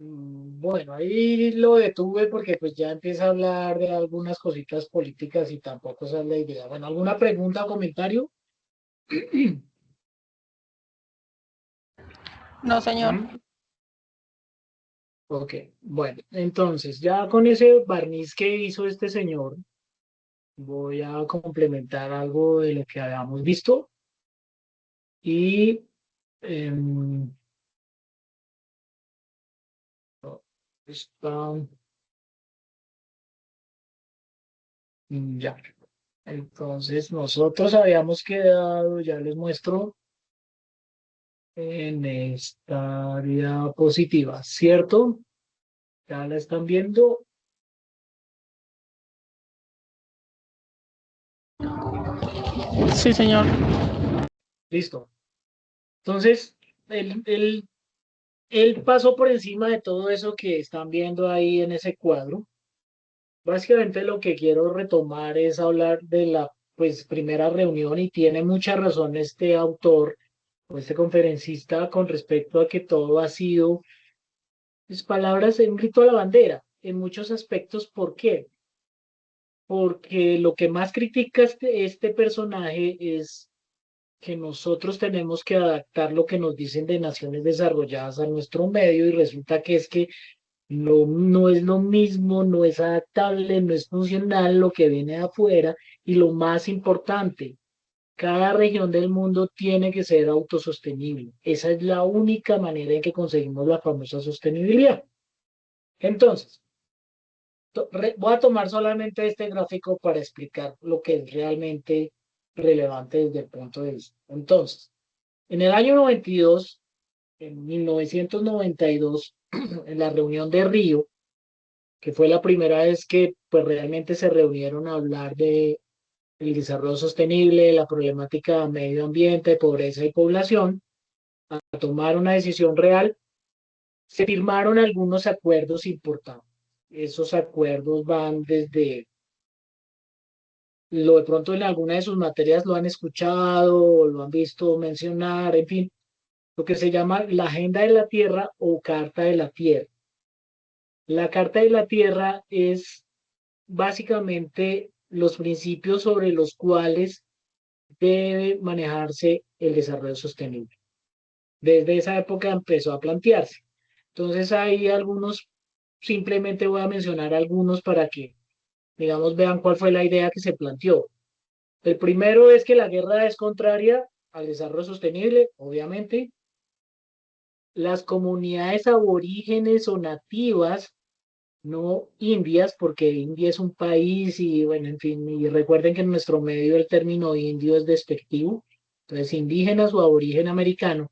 Bueno, ahí lo detuve porque pues ya empieza a hablar de algunas cositas políticas y tampoco esa es la idea. Bueno, ¿alguna pregunta o comentario? No, señor. Ok, bueno, entonces ya con ese barniz que hizo este señor, voy a complementar algo de lo que habíamos visto y em, está ya. Entonces nosotros habíamos quedado, ya les muestro, en esta área positiva, ¿cierto? ¿Ya la están viendo? Sí, señor. Listo. Entonces, él pasó por encima de todo eso que están viendo ahí en ese cuadro. Básicamente lo que quiero retomar es hablar de la pues primera reunión y tiene mucha razón este autor o este conferencista con respecto a que todo ha sido pues, palabras en un grito a la bandera en muchos aspectos. ¿Por qué? Porque lo que más critica este personaje es que nosotros tenemos que adaptar lo que nos dicen de naciones desarrolladas a nuestro medio y resulta que es que no es lo mismo, no es adaptable, no es funcional lo que viene de afuera y lo más importante, cada región del mundo tiene que ser autosostenible. Esa es la única manera en que conseguimos la famosa sostenibilidad. Entonces, voy a tomar solamente este gráfico para explicar lo que es realmente relevante desde el punto de vista. Entonces, en el año 92, en 1992, en la reunión de Río, que fue la primera vez que pues realmente se reunieron a hablar de el desarrollo sostenible, la problemática de medio ambiente, pobreza y población, a tomar una decisión real, se firmaron algunos acuerdos importantes. Esos acuerdos van desde lo de pronto en alguna de sus materias lo han escuchado o lo han visto mencionar, en fin, lo que se llama la Agenda de la Tierra o Carta de la Tierra. La Carta de la Tierra es básicamente los principios sobre los cuales debe manejarse el desarrollo sostenible. Desde esa época empezó a plantearse. Entonces hay algunos, simplemente voy a mencionar algunos para que, digamos, vean cuál fue la idea que se planteó. El primero es que la guerra es contraria al desarrollo sostenible, obviamente. Las comunidades aborígenes o nativas, no indias, porque India es un país y bueno, en fin, y recuerden que en nuestro medio el término indio es despectivo, entonces indígenas o aborigen americano,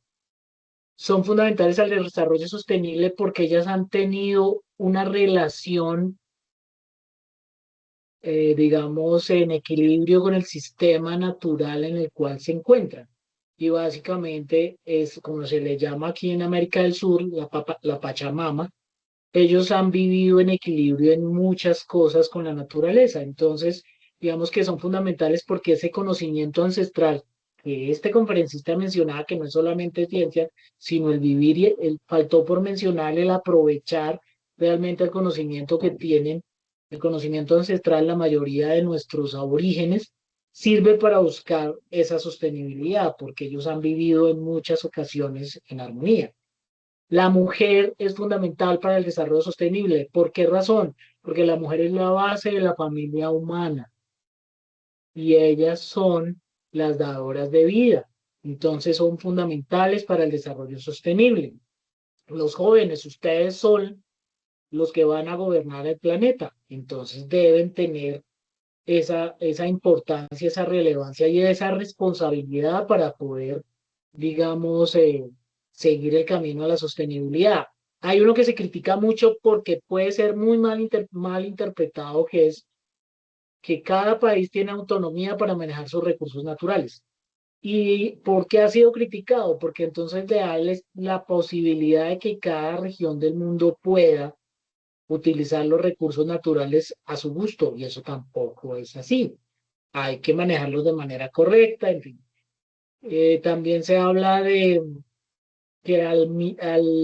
son fundamentales al desarrollo sostenible porque ellas han tenido una relación, digamos, en equilibrio con el sistema natural en el cual se encuentran. Y básicamente es como se le llama aquí en América del Sur, la Pachamama. Ellos han vivido en equilibrio en muchas cosas con la naturaleza. Entonces, digamos que son fundamentales porque ese conocimiento ancestral que este conferencista mencionaba, que no es solamente ciencia, sino el vivir y faltó por mencionar el aprovechar realmente el conocimiento que tienen, el conocimiento ancestral, la mayoría de nuestros aborígenes, sirve para buscar esa sostenibilidad, porque ellos han vivido en muchas ocasiones en armonía. La mujer es fundamental para el desarrollo sostenible. ¿Por qué razón? Porque la mujer es la base de la familia humana y ellas son las dadoras de vida. Entonces son fundamentales para el desarrollo sostenible. Los jóvenes, ustedes son los que van a gobernar el planeta. Entonces deben tener esa importancia, esa relevancia y esa responsabilidad para poder, digamos, seguir el camino a la sostenibilidad. Hay uno que se critica mucho porque puede ser muy mal interpretado, que es que cada país tiene autonomía para manejar sus recursos naturales. ¿Y por qué ha sido criticado? Porque entonces le da la posibilidad de que cada región del mundo pueda utilizar los recursos naturales a su gusto, y eso tampoco es así. Hay que manejarlos de manera correcta, en fin. También se habla de que al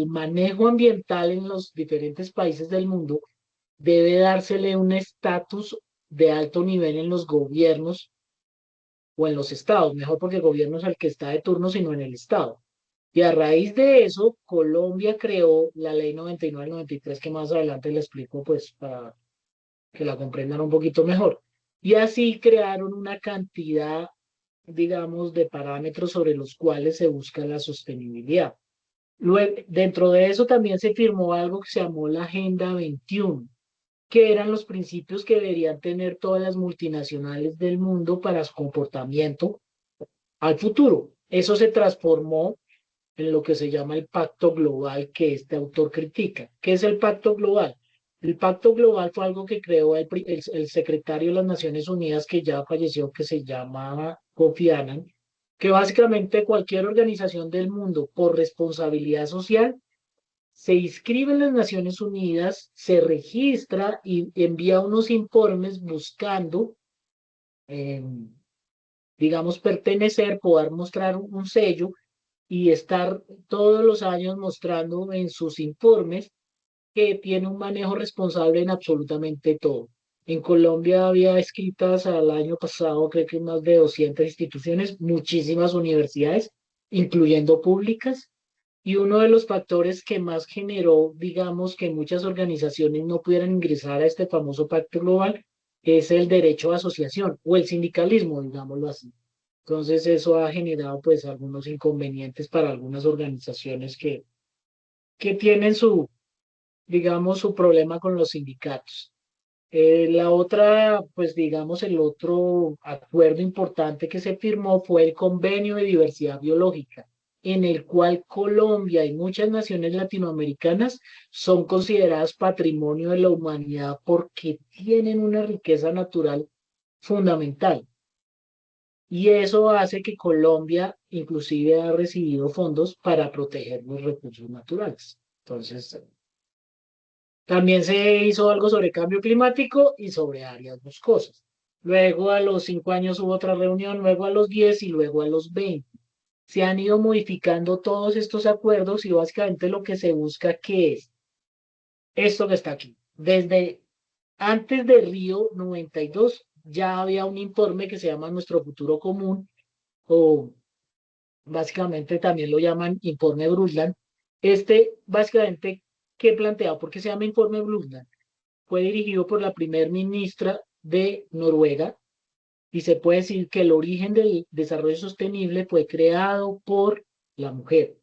manejo ambiental en los diferentes países del mundo debe dársele un estatus de alto nivel en los gobiernos o en los estados, mejor porque el gobierno es el que está de turno, sino en el estado. Y a raíz de eso, Colombia creó la ley 99-93, que más adelante le explico, pues, para que la comprendan un poquito mejor. Y así crearon una cantidad, digamos, de parámetros sobre los cuales se busca la sostenibilidad. Luego, dentro de eso también se firmó algo que se llamó la Agenda 21, que eran los principios que deberían tener todas las multinacionales del mundo para su comportamiento al futuro. Eso se transformó en lo que se llama el Pacto Global que este autor critica. ¿Qué es el Pacto Global? El Pacto Global fue algo que creó el secretario de las Naciones Unidas, que ya falleció, que se llamaba Kofi Annan, que básicamente cualquier organización del mundo por responsabilidad social se inscribe en las Naciones Unidas, se registra y envía unos informes buscando, eh, digamos, pertenecer, poder mostrar un sello y estar todos los años mostrando en sus informes que tiene un manejo responsable en absolutamente todo. En Colombia había escritas al año pasado, creo que más de 200 instituciones, muchísimas universidades, incluyendo públicas, y uno de los factores que más generó, digamos, que muchas organizaciones no pudieran ingresar a este famoso pacto global es el derecho a asociación o el sindicalismo, digámoslo así. Entonces eso ha generado pues algunos inconvenientes para algunas organizaciones que tienen su, digamos, su problema con los sindicatos. La otra, pues digamos, el otro acuerdo importante que se firmó fue el Convenio de Diversidad Biológica, en el cual Colombia y muchas naciones latinoamericanas son consideradas patrimonio de la humanidad porque tienen una riqueza natural fundamental. Y eso hace que Colombia inclusive ha recibido fondos para proteger los recursos naturales. Entonces, también se hizo algo sobre cambio climático y sobre áreas boscosas. Luego a los 5 años hubo otra reunión, luego a los 10 y luego a los 20. Se han ido modificando todos estos acuerdos y básicamente lo que se busca que es esto que está aquí. Desde antes de Río 92 ya había un informe que se llama Nuestro Futuro Común o básicamente también lo llaman Informe Brundtland. Este básicamente, ¿qué plantea? ¿Por qué se llama Informe Brundtland? Fue dirigido por la primer ministra de Noruega y se puede decir que el origen del desarrollo sostenible fue creado por la mujer.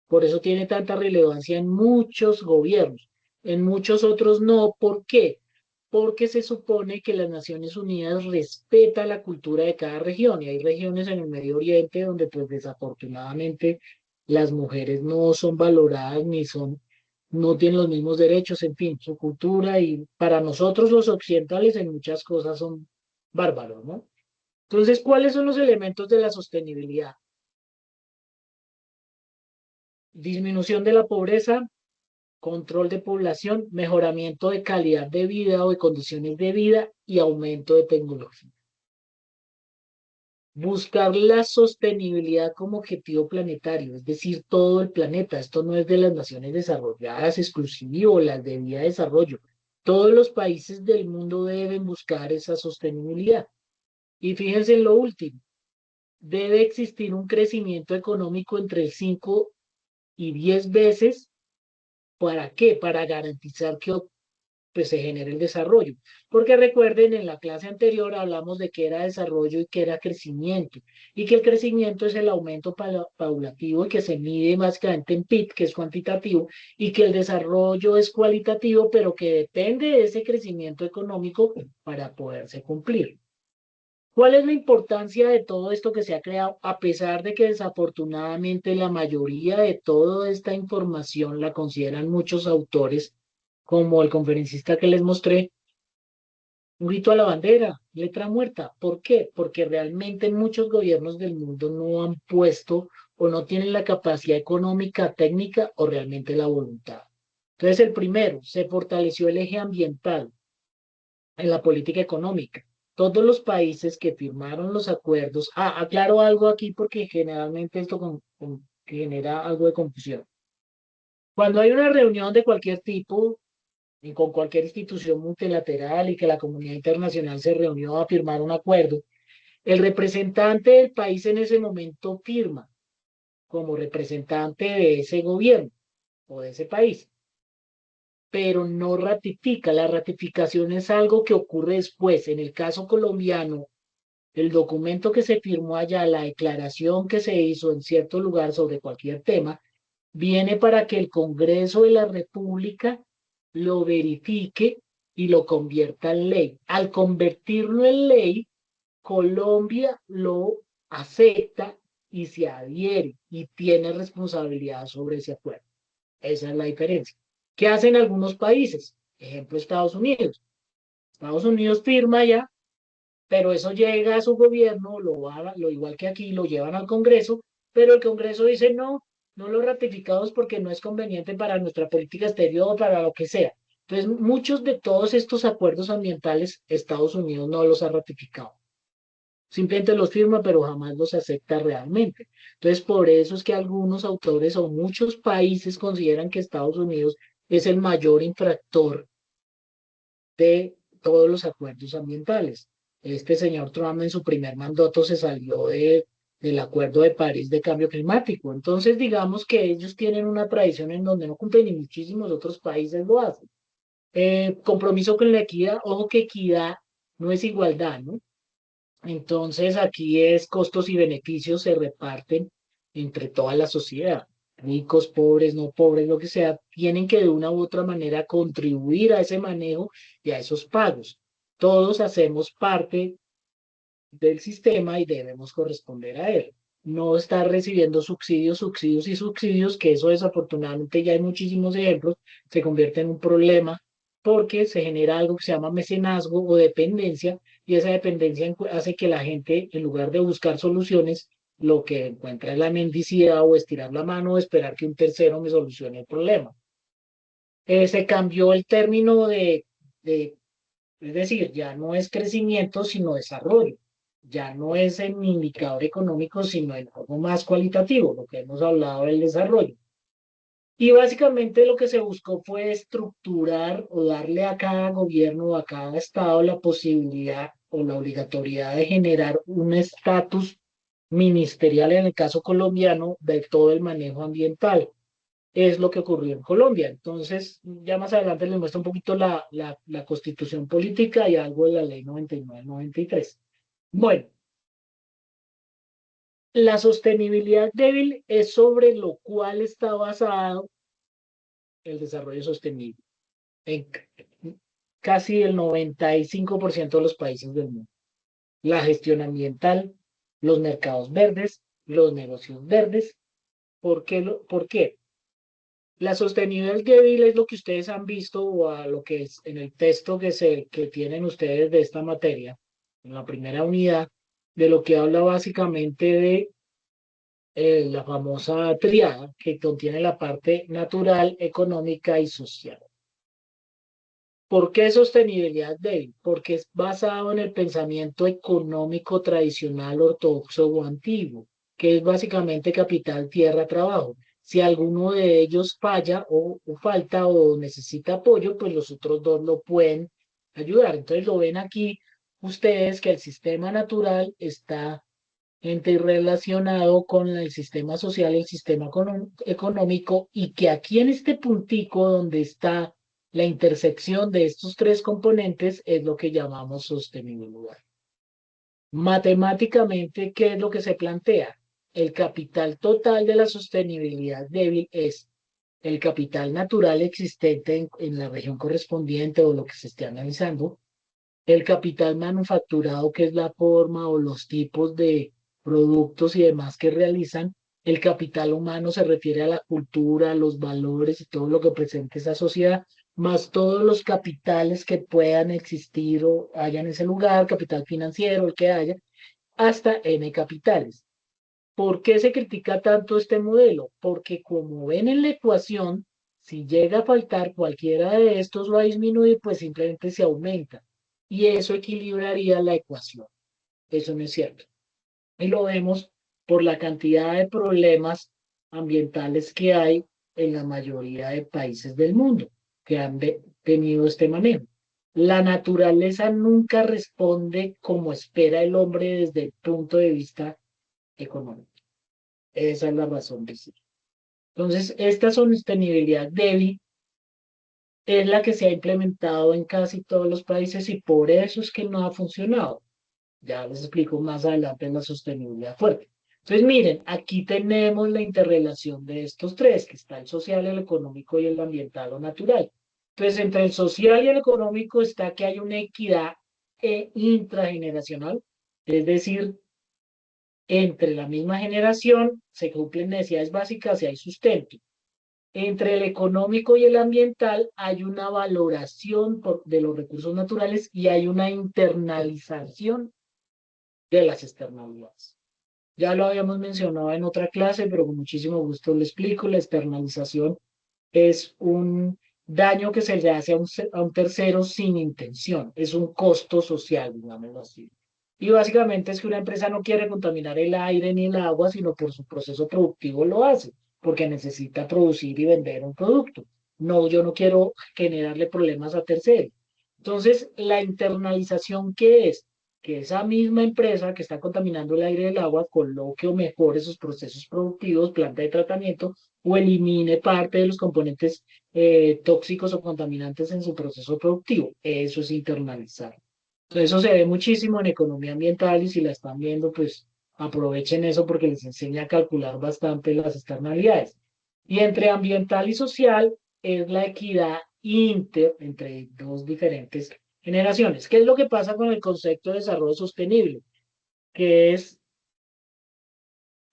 Por eso tiene tanta relevancia en muchos gobiernos, en muchos otros no. ¿Por qué? Porque se supone que las Naciones Unidas respeta la cultura de cada región y hay regiones en el Medio Oriente donde pues desafortunadamente las mujeres no son valoradas ni son, no tienen los mismos derechos, en fin, su cultura y para nosotros los occidentales en muchas cosas son bárbaros, ¿no? Entonces, ¿cuáles son los elementos de la sostenibilidad? Disminución de la pobreza, control de población, mejoramiento de calidad de vida o de condiciones de vida y aumento de tecnología. Buscar la sostenibilidad como objetivo planetario, es decir, todo el planeta. Esto no es de las naciones desarrolladas exclusivo, las de vía de desarrollo. Todos los países del mundo deben buscar esa sostenibilidad. Y fíjense en lo último, debe existir un crecimiento económico entre 5 y 10 veces. ¿Para qué? Para garantizar que pues, se genere el desarrollo. Porque recuerden, en la clase anterior hablamos de qué era desarrollo y qué era crecimiento. Y que el crecimiento es el aumento paulativo y que se mide básicamente en PIB, que es cuantitativo, y que el desarrollo es cualitativo, pero que depende de ese crecimiento económico para poderse cumplir. ¿Cuál es la importancia de todo esto que se ha creado? A pesar de que desafortunadamente la mayoría de toda esta información la consideran muchos autores, como el conferencista que les mostré, un grito a la bandera, letra muerta. ¿Por qué? Porque realmente muchos gobiernos del mundo no han puesto o no tienen la capacidad económica, técnica o realmente la voluntad. Entonces, el primero, se fortaleció el eje ambiental en la política económica. Todos los países que firmaron los acuerdos, aclaro algo aquí porque generalmente esto genera algo de confusión. Cuando hay una reunión de cualquier tipo y con cualquier institución multilateral y que la comunidad internacional se reunió a firmar un acuerdo, el representante del país en ese momento firma como representante de ese gobierno o de ese país, pero no ratifica. La ratificación es algo que ocurre después. En el caso colombiano, el documento que se firmó allá, la declaración que se hizo en cierto lugar sobre cualquier tema, viene para que el Congreso de la República lo verifique y lo convierta en ley. Al convertirlo en ley, Colombia lo acepta y se adhiere y tiene responsabilidad sobre ese acuerdo. Esa es la diferencia. ¿Qué hacen algunos países? Ejemplo, Estados Unidos. Estados Unidos firma ya pero eso llega a su gobierno, lo igual que aquí, lo llevan al Congreso, pero el Congreso dice no, no lo ratificamos porque no es conveniente para nuestra política exterior, para lo que sea. Entonces, muchos de todos estos acuerdos ambientales, Estados Unidos no los ha ratificado. Simplemente los firma, pero jamás los acepta realmente. Entonces, por eso es que algunos autores o muchos países consideran que Estados Unidos es el mayor infractor de todos los acuerdos ambientales. Este señor Trump en su primer mandato se salió del Acuerdo de París de cambio climático. Entonces, digamos que ellos tienen una tradición en donde no cumplen y muchísimos otros países lo hacen. Compromiso con la equidad, ojo que equidad no es igualdad, ¿no? Entonces aquí es costos y beneficios se reparten entre toda la sociedad. Ricos, pobres, no pobres, lo que sea, tienen que de una u otra manera contribuir a ese manejo y a esos pagos. Todos hacemos parte del sistema y debemos corresponder a él. No estar recibiendo subsidios, subsidios y subsidios, que eso desafortunadamente ya hay muchísimos ejemplos, se convierte en un problema porque se genera algo que se llama mecenazgo o dependencia y esa dependencia hace que la gente, en lugar de buscar soluciones, lo que encuentra es la mendicidad o estirar la mano o esperar que un tercero me solucione el problema. Se cambió el término es decir, ya no es crecimiento, sino desarrollo. Ya no es en indicador económico, sino en algo más cualitativo, lo que hemos hablado del desarrollo. Y básicamente lo que se buscó fue estructurar o darle a cada gobierno o a cada estado la posibilidad o la obligatoriedad de generar un estatus ministerial, en el caso colombiano, de todo el manejo ambiental. Es lo que ocurrió en Colombia. Entonces, ya más adelante les muestro un poquito la constitución política y algo de la ley 99-93. Bueno, la sostenibilidad débil es sobre lo cual está basado el desarrollo sostenible en casi el 95% de los países del mundo. La gestión ambiental, los mercados verdes, los negocios verdes. ¿Por qué? La sostenibilidad débil es lo que ustedes han visto o a lo que es en el texto que tienen ustedes de esta materia, en la primera unidad, de lo que habla básicamente de la famosa triada que contiene la parte natural, económica y social. ¿Por qué sostenibilidad débil? Porque es basado en el pensamiento económico tradicional, ortodoxo o antiguo, que es básicamente capital, tierra, trabajo. Si alguno de ellos falla o falta o necesita apoyo, pues los otros dos lo pueden ayudar. Entonces lo ven aquí ustedes que el sistema natural está interrelacionado con el sistema social y el sistema económico y que aquí en este puntico donde está la intersección de estos tres componentes es lo que llamamos sostenibilidad. Matemáticamente, ¿qué es lo que se plantea? El capital total de la sostenibilidad débil es el capital natural existente en la región correspondiente o lo que se esté analizando, el capital manufacturado, que es la forma o los tipos de productos y demás que realizan. El capital humano se refiere a la cultura, los valores y todo lo que presenta esa sociedad, más todos los capitales que puedan existir o haya en ese lugar, capital financiero, el que haya, hasta N capitales. ¿Por qué se critica tanto este modelo? Porque como ven en la ecuación, si llega a faltar cualquiera de estos va a disminuir, pues simplemente se aumenta. Y eso equilibraría la ecuación. Eso no es cierto. Y lo vemos por la cantidad de problemas ambientales que hay en la mayoría de países del mundo que han tenido este manejo. La naturaleza nunca responde como espera el hombre desde el punto de vista económico. Esa es la razón de ser. Entonces, esta sostenibilidad débil es la que se ha implementado en casi todos los países y por eso es que no ha funcionado. Ya les explico más adelante en la sostenibilidad fuerte. Entonces, miren, aquí tenemos la interrelación de estos tres, que está el social, el económico y el ambiental o natural. Entonces, entre el social y el económico está que hay una equidad intrageneracional, es decir, entre la misma generación se cumplen necesidades básicas y hay sustento. Entre el económico y el ambiental hay una valoración de los recursos naturales y hay una internalización de las externalidades. Ya lo habíamos mencionado en otra clase, pero con muchísimo gusto lo explico. La externalización es un daño que se le hace a un tercero sin intención. Es un costo social, digámoslo así. Y básicamente es que una empresa no quiere contaminar el aire ni el agua, sino por su proceso productivo lo hace, porque necesita producir y vender un producto. No, yo no quiero generarle problemas a terceros. Entonces, la internalización, ¿qué es? Que esa misma empresa que está contaminando el aire y el agua coloque o mejore sus procesos productivos, planta de tratamiento, o elimine parte de los componentes tóxicos o contaminantes en su proceso productivo. Eso es internalizar. Entonces, eso se ve muchísimo en economía ambiental y si la están viendo, pues aprovechen eso porque les enseña a calcular bastante las externalidades. Y entre ambiental y social es la equidad entre dos diferentes generaciones. ¿Qué es lo que pasa con el concepto de desarrollo sostenible? Que es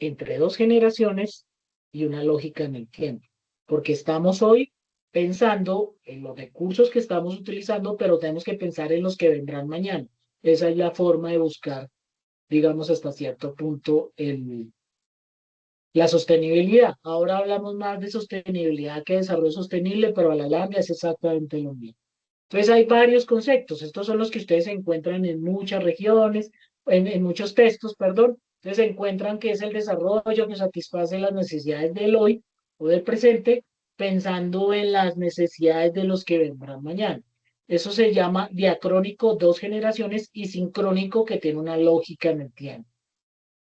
entre dos generaciones y una lógica en el tiempo. Porque estamos hoy pensando en los recursos que estamos utilizando, pero tenemos que pensar en los que vendrán mañana. Esa es la forma de buscar, digamos, hasta cierto punto la sostenibilidad. Ahora hablamos más de sostenibilidad que desarrollo sostenible, pero a la larga es exactamente lo mismo. Entonces hay varios conceptos. Estos son los que ustedes encuentran en muchas regiones, en muchos textos, perdón. Entonces encuentran que es el desarrollo que satisface las necesidades del hoy o del presente, pensando en las necesidades de los que vendrán mañana. Eso se llama diacrónico, dos generaciones, y sincrónico, que tiene una lógica en el tiempo.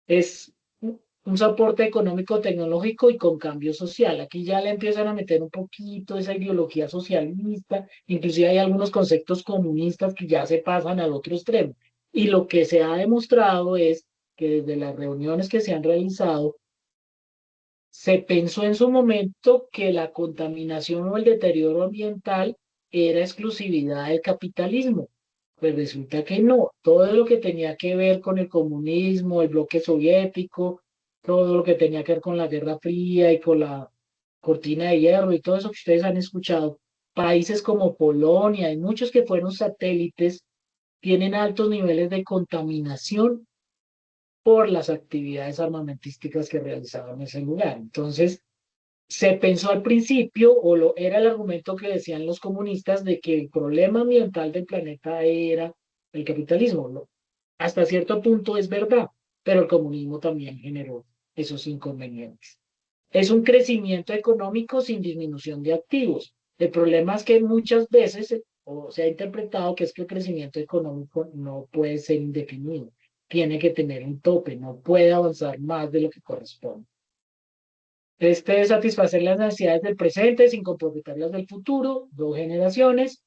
Es un soporte económico, tecnológico y con cambio social. Aquí ya le empiezan a meter un poquito esa ideología socialista, inclusive hay algunos conceptos comunistas que ya se pasan al otro extremo. Y lo que se ha demostrado es que desde las reuniones que se han realizado, se pensó en su momento que la contaminación o el deterioro ambiental era exclusividad del capitalismo. Pues resulta que no, todo lo que tenía que ver con el comunismo, el bloque soviético, todo lo que tenía que ver con la Guerra Fría y con la cortina de hierro y todo eso que ustedes han escuchado, países como Polonia y muchos que fueron satélites tienen altos niveles de contaminación por las actividades armamentísticas que realizaban en ese lugar. Entonces, se pensó al principio, era el argumento que decían los comunistas, de que el problema ambiental del planeta era el capitalismo. ¿No? Hasta cierto punto es verdad, pero el comunismo también generó esos inconvenientes. Es un crecimiento económico sin disminución de activos. El problema es que muchas veces se ha interpretado que es que el crecimiento económico no puede ser indefinido, tiene que tener un tope, no puede avanzar más de lo que corresponde. Este es satisfacer las necesidades del presente sin comprometerlas del futuro, dos generaciones,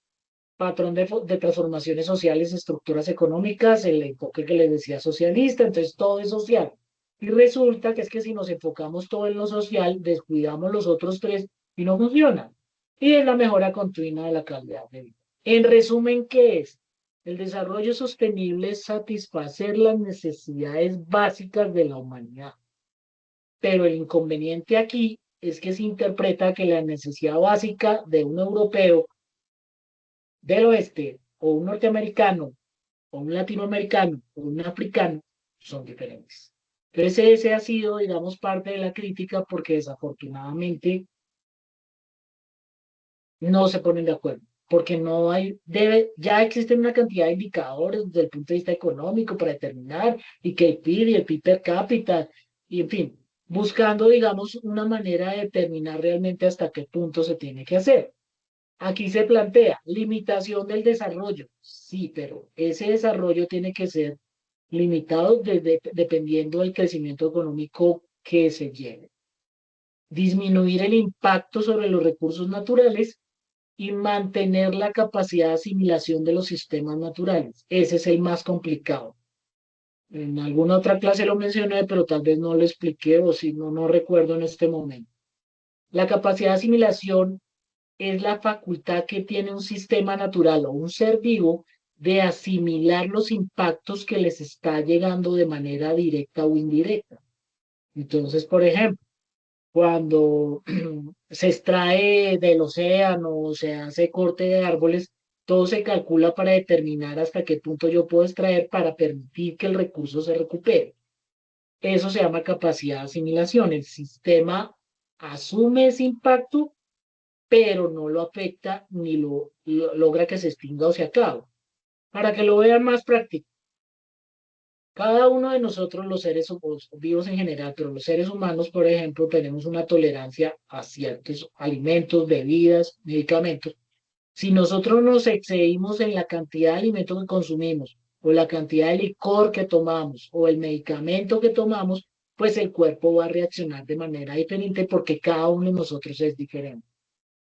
patrón de transformaciones sociales, estructuras económicas, el enfoque que les decía socialista, entonces todo es social. Y resulta que es que si nos enfocamos todo en lo social, descuidamos los otros tres y no funciona. Y es la mejora continua de la calidad de vida. En resumen, ¿qué es? El desarrollo sostenible es satisfacer las necesidades básicas de la humanidad. Pero el inconveniente aquí es que se interpreta que la necesidad básica de un europeo del oeste, o un norteamericano, o un latinoamericano, o un africano, son diferentes. Entonces ese ha sido, digamos, parte de la crítica porque desafortunadamente no se ponen de acuerdo, porque no hay, ya existen una cantidad de indicadores desde el punto de vista económico para determinar, y que el PIB y el PIB per cápita, y en fin, buscando, digamos, una manera de determinar realmente hasta qué punto se tiene que hacer. Aquí se plantea limitación del desarrollo, sí, pero ese desarrollo tiene que ser limitado dependiendo del crecimiento económico que se lleve. Disminuir el impacto sobre los recursos naturales y mantener la capacidad de asimilación de los sistemas naturales. Ese es el más complicado. En alguna otra clase lo mencioné, pero tal vez no lo expliqué o si no, no recuerdo en este momento. La capacidad de asimilación es la facultad que tiene un sistema natural o un ser vivo de asimilar los impactos que les está llegando de manera directa o indirecta. Entonces, por ejemplo, cuando se extrae del océano o se hace corte de árboles, todo se calcula para determinar hasta qué punto yo puedo extraer para permitir que el recurso se recupere. Eso se llama capacidad de asimilación. El sistema asume ese impacto, pero no lo afecta ni logra que se extinga o se acabe. Para que lo vean más práctico, cada uno de nosotros, los seres vivos en general, pero los seres humanos, por ejemplo, tenemos una tolerancia a ciertos alimentos, bebidas, medicamentos. Si nosotros nos excedimos en la cantidad de alimentos que consumimos, o la cantidad de licor que tomamos, o el medicamento que tomamos, pues el cuerpo va a reaccionar de manera diferente porque cada uno de nosotros es diferente.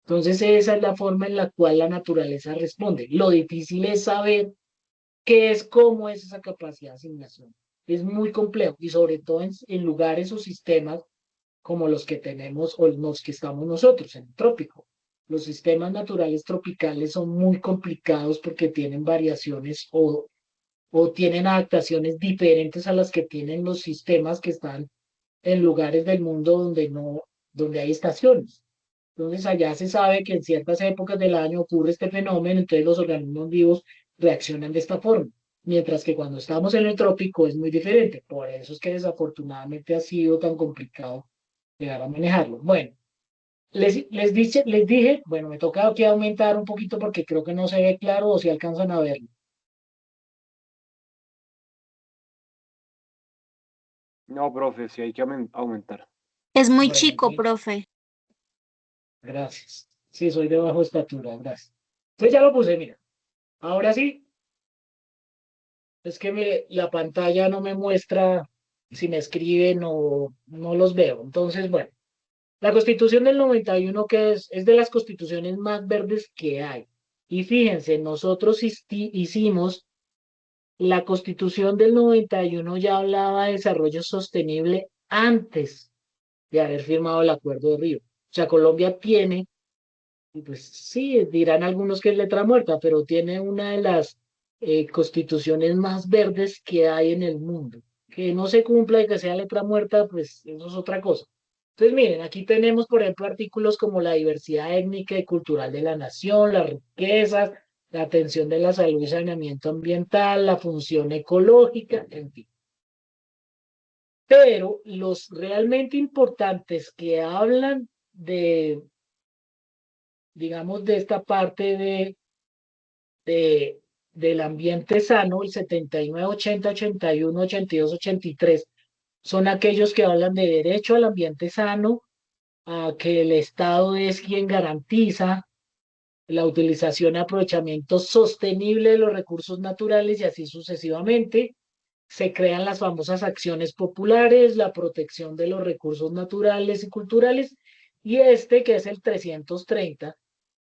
Entonces, esa es la forma en la cual la naturaleza responde. Lo difícil es saber cómo es esa capacidad de asimilación. Es muy complejo y sobre todo en lugares o sistemas como los que tenemos o los que estamos nosotros, en el trópico. Los sistemas naturales tropicales son muy complicados porque tienen variaciones o tienen adaptaciones diferentes a las que tienen los sistemas que están en lugares del mundo donde no, donde hay estaciones. Entonces allá se sabe que en ciertas épocas del año ocurre este fenómeno, entonces los organismos vivos reaccionan de esta forma. Mientras que cuando estamos en el trópico es muy diferente. Por eso es que desafortunadamente ha sido tan complicado llegar a manejarlo. Bueno, les dije, bueno, me toca aquí aumentar un poquito porque creo que no se ve claro o si alcanzan a verlo. No, profe, sí hay que aumentar. Es muy Bueno, chico, profe. gracias. Sí, soy de bajo estatura, gracias. Entonces ya lo puse, mira. Ahora sí, es que la pantalla no me muestra si me escriben o no los veo. Entonces, bueno, la Constitución del 91, que es de las constituciones más verdes que hay. Y fíjense, nosotros hicimos la Constitución del 91 ya hablaba de desarrollo sostenible antes de haber firmado el Acuerdo de Río. O sea, Colombia tiene, y pues sí, dirán algunos que es letra muerta, pero tiene una de las constituciones más verdes que hay en el mundo. Que no se cumpla y que sea letra muerta, pues eso es otra cosa. Entonces, miren, aquí tenemos, por ejemplo, artículos como la diversidad étnica y cultural de la nación, las riquezas, la atención de la salud y saneamiento ambiental, la función ecológica, en fin. Pero los realmente importantes que hablan de, digamos, de esta parte de, del ambiente sano, el 79, 80, 81, 82, 83, son aquellos que hablan de derecho al ambiente sano, a que el Estado es quien garantiza la utilización y aprovechamiento sostenible de los recursos naturales y así sucesivamente. Se crean las famosas acciones populares, la protección de los recursos naturales y culturales, y este que es el 330,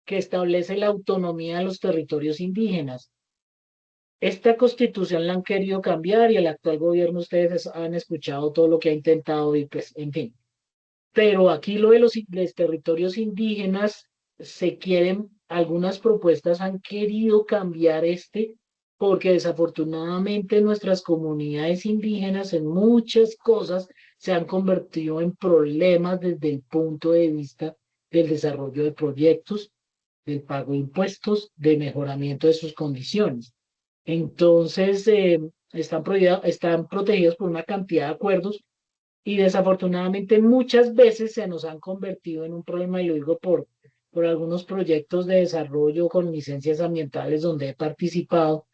que establece la autonomía de los territorios indígenas. Esta constitución la han querido cambiar y el actual gobierno, ustedes han escuchado todo lo que ha intentado y pues, en fin. Pero aquí lo de los territorios indígenas se quieren, algunas propuestas han querido cambiar porque desafortunadamente nuestras comunidades indígenas en muchas cosas se han convertido en problemas desde el punto de vista del desarrollo de proyectos, del pago de impuestos, de mejoramiento de sus condiciones. Entonces, están protegidos por una cantidad de acuerdos y desafortunadamente muchas veces se nos han convertido en un problema, y lo digo por algunos proyectos de desarrollo con licencias ambientales donde he participado,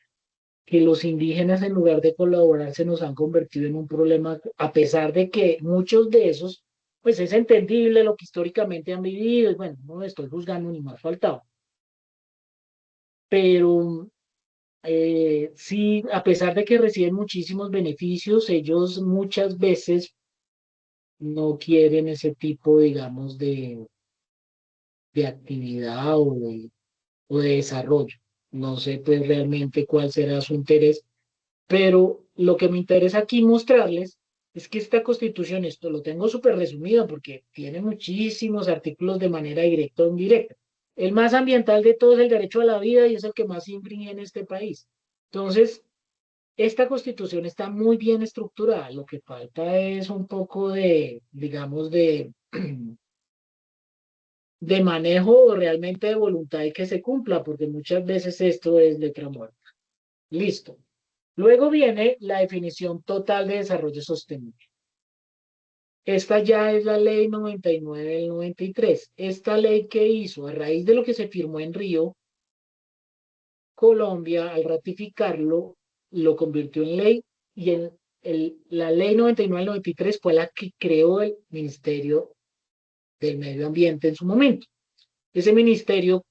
que los indígenas en lugar de colaborar se nos han convertido en un problema, a pesar de que muchos de esos, pues es entendible lo que históricamente han vivido, y bueno, no estoy juzgando ni más faltaba, pero sí, a pesar de que reciben muchísimos beneficios, ellos muchas veces no quieren ese tipo, digamos, de actividad o de desarrollo. No sé pues realmente cuál será su interés, pero lo que me interesa aquí mostrarles es que esta constitución, esto lo tengo súper resumido porque tiene muchísimos artículos de manera directa o indirecta. El más ambiental de todos es el derecho a la vida y es el que más se infringe en este país. Entonces, esta constitución está muy bien estructurada. Lo que falta es un poco de, digamos, de manejo o realmente de voluntad y que se cumpla, porque muchas veces esto es letra muerta. Listo. Luego viene la definición total de desarrollo sostenible. Esta ya es la ley 99 del 93. Esta ley que hizo a raíz de lo que se firmó en Río, Colombia, al ratificarlo, lo convirtió en ley y la ley 99 del 93 fue la que creó el Ministerio del Medio Ambiente en su momento. Ese ministerio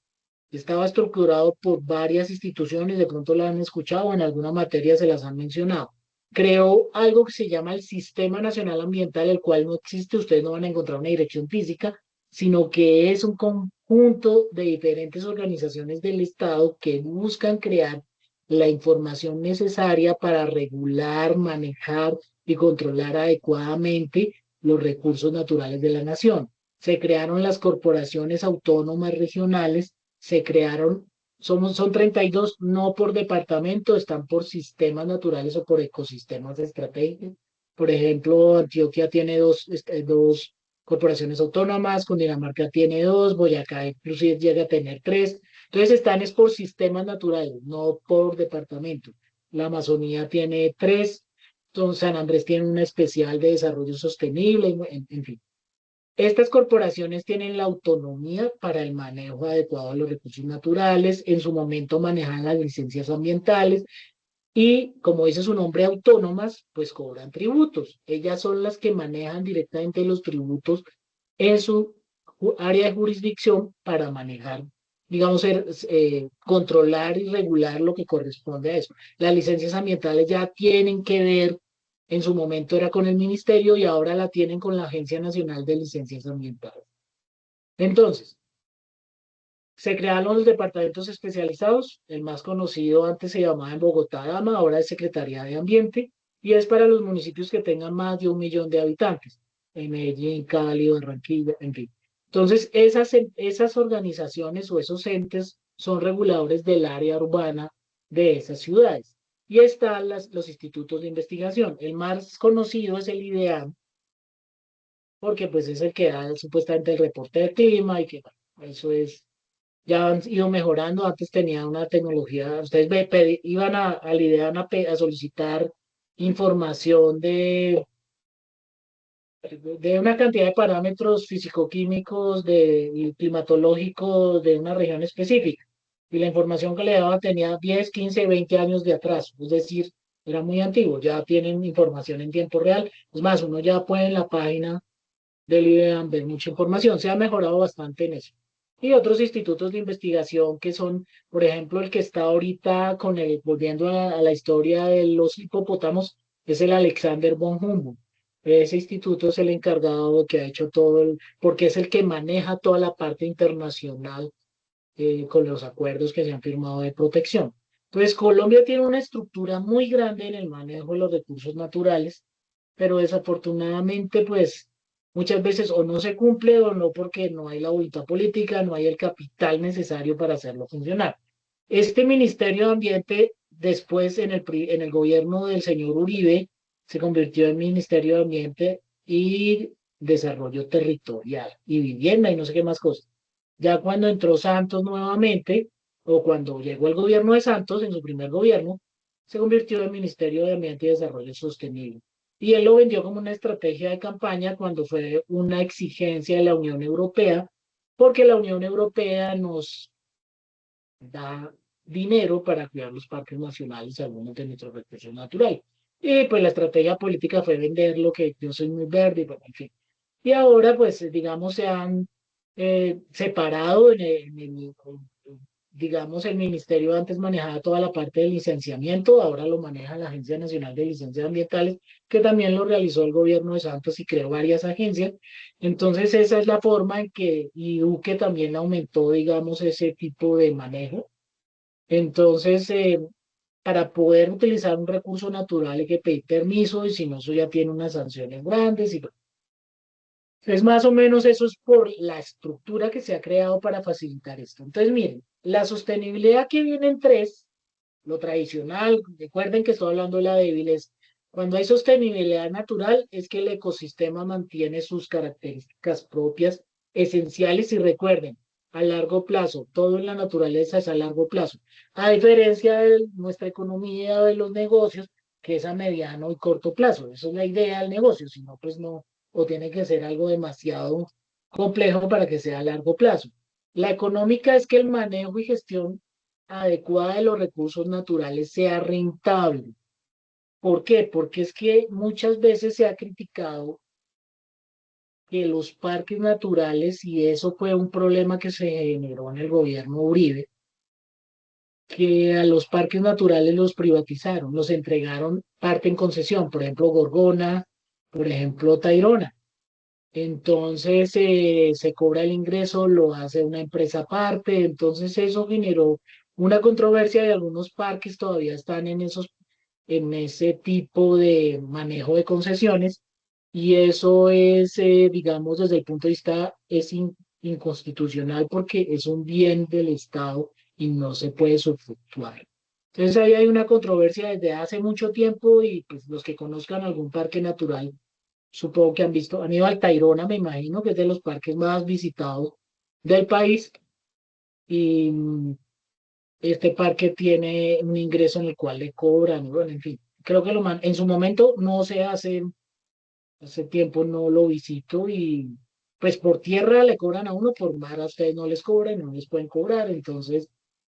estaba estructurado por varias instituciones, de pronto la han escuchado, en alguna materia se las han mencionado. Creó algo que se llama el Sistema Nacional Ambiental, el cual no existe, ustedes no van a encontrar una dirección física, sino que es un conjunto de diferentes organizaciones del Estado que buscan crear la información necesaria para regular, manejar y controlar adecuadamente los recursos naturales de la nación. Se crearon las corporaciones autónomas regionales, se crearon, son 32, no por departamento, están por sistemas naturales o por ecosistemas estratégicos. Por ejemplo, Antioquia tiene dos corporaciones autónomas, Cundinamarca tiene dos, Boyacá inclusive llega a tener tres. Entonces están es por sistemas naturales, no por departamento. La Amazonía tiene tres, entonces San Andrés tiene una especial de desarrollo sostenible, en fin. Estas corporaciones tienen la autonomía para el manejo adecuado de los recursos naturales, en su momento manejan las licencias ambientales y, como dice su nombre, autónomas, pues cobran tributos. Ellas son las que manejan directamente los tributos en su área de jurisdicción para manejar, digamos, controlar y regular lo que corresponde a eso. Las licencias ambientales ya tienen que ver, en su momento era con el ministerio y ahora la tienen con la Agencia Nacional de Licencias Ambientales. Entonces, se crearon los departamentos especializados. El más conocido antes se llamaba en Bogotá Dama, ahora es Secretaría de Ambiente, y es para los municipios que tengan más de 1 millón de habitantes, en Medellín, Cali, Barranquilla, en fin. Entonces, esas organizaciones o esos entes son reguladores del área urbana de esas ciudades. Y están los institutos de investigación. El más conocido es el IDEAM, porque pues es el que da supuestamente el reporte de clima y que bueno, eso es, ya han ido mejorando. Antes tenía una tecnología, ustedes iban al IDEAM a solicitar información de una cantidad de parámetros físico-químicos y climatológicos de una región específica. Y la información que le daba tenía 10, 15, 20 años de atraso. Es decir, era muy antiguo. Ya tienen información en tiempo real. Es más, uno ya puede en la página del IDEAM ver mucha información. Se ha mejorado bastante en eso. Y otros institutos de investigación que son, por ejemplo, el que está ahorita volviendo a la historia de los hipopótamos, es el Alexander von Humboldt. Ese instituto es el encargado que ha hecho porque es el que maneja toda la parte internacional con los acuerdos que se han firmado de protección. Entonces, Colombia tiene una estructura muy grande en el manejo de los recursos naturales, pero desafortunadamente, pues, muchas veces o no se cumple o no porque no hay la voluntad política, no hay el capital necesario para hacerlo funcionar. Este Ministerio de Ambiente, después en el gobierno del señor Uribe, se convirtió en Ministerio de Ambiente y Desarrollo Territorial y Vivienda y no sé qué más cosas. Ya cuando entró Santos nuevamente, o cuando llegó el gobierno de Santos en su primer gobierno, se convirtió en Ministerio de Ambiente y Desarrollo Sostenible. Y él lo vendió como una estrategia de campaña cuando fue una exigencia de la Unión Europea, porque la Unión Europea nos da dinero para cuidar los parques nacionales y algunos de nuestros recursos naturales. Y pues la estrategia política fue vender lo que yo soy muy verde, y bueno, en fin. Y ahora, pues, digamos, se han separado digamos, el ministerio antes manejaba toda la parte del licenciamiento, ahora lo maneja la Agencia Nacional de Licencias Ambientales, que también lo realizó el gobierno de Santos y creó varias agencias. Entonces, esa es la forma en que, y Duque también aumentó, digamos, ese tipo de manejo. Entonces, para poder utilizar un recurso natural hay que pedir permiso y si no, eso ya tiene unas sanciones grandes. Y es más o menos eso es por la estructura que se ha creado para facilitar esto. Entonces, miren, la sostenibilidad que viene en tres, lo tradicional, recuerden que estoy hablando de la débil, es cuando hay sostenibilidad natural, es que el ecosistema mantiene sus características propias esenciales y recuerden, a largo plazo, todo en la naturaleza es a largo plazo, a diferencia de nuestra economía, de los negocios, que es a mediano y corto plazo. Esa es la idea del negocio, si no, pues no, o tiene que ser algo demasiado complejo para que sea a largo plazo. La económica es que el manejo y gestión adecuada de los recursos naturales sea rentable. ¿Por qué? Porque es que muchas veces se ha criticado que los parques naturales, y eso fue un problema que se generó en el gobierno Uribe, que a los parques naturales los privatizaron, los entregaron parte en concesión, por ejemplo, Gorgona, por ejemplo, Tayrona. Entonces se cobra el ingreso, lo hace una empresa aparte, entonces eso generó una controversia y algunos parques todavía están en ese tipo de manejo de concesiones y eso es, digamos, desde el punto de vista inconstitucional porque es un bien del Estado y no se puede subfructuar. Entonces ahí hay una controversia desde hace mucho tiempo y pues los que conozcan algún parque natural supongo que han visto, han ido al Tayrona, me imagino que es de los parques más visitados del país y este parque tiene un ingreso en el cual le cobran, bueno, en fin, creo que en su momento no se hace, hace tiempo no lo visito y pues por tierra le cobran a uno, por mar a ustedes no les cobran, no les pueden cobrar, entonces,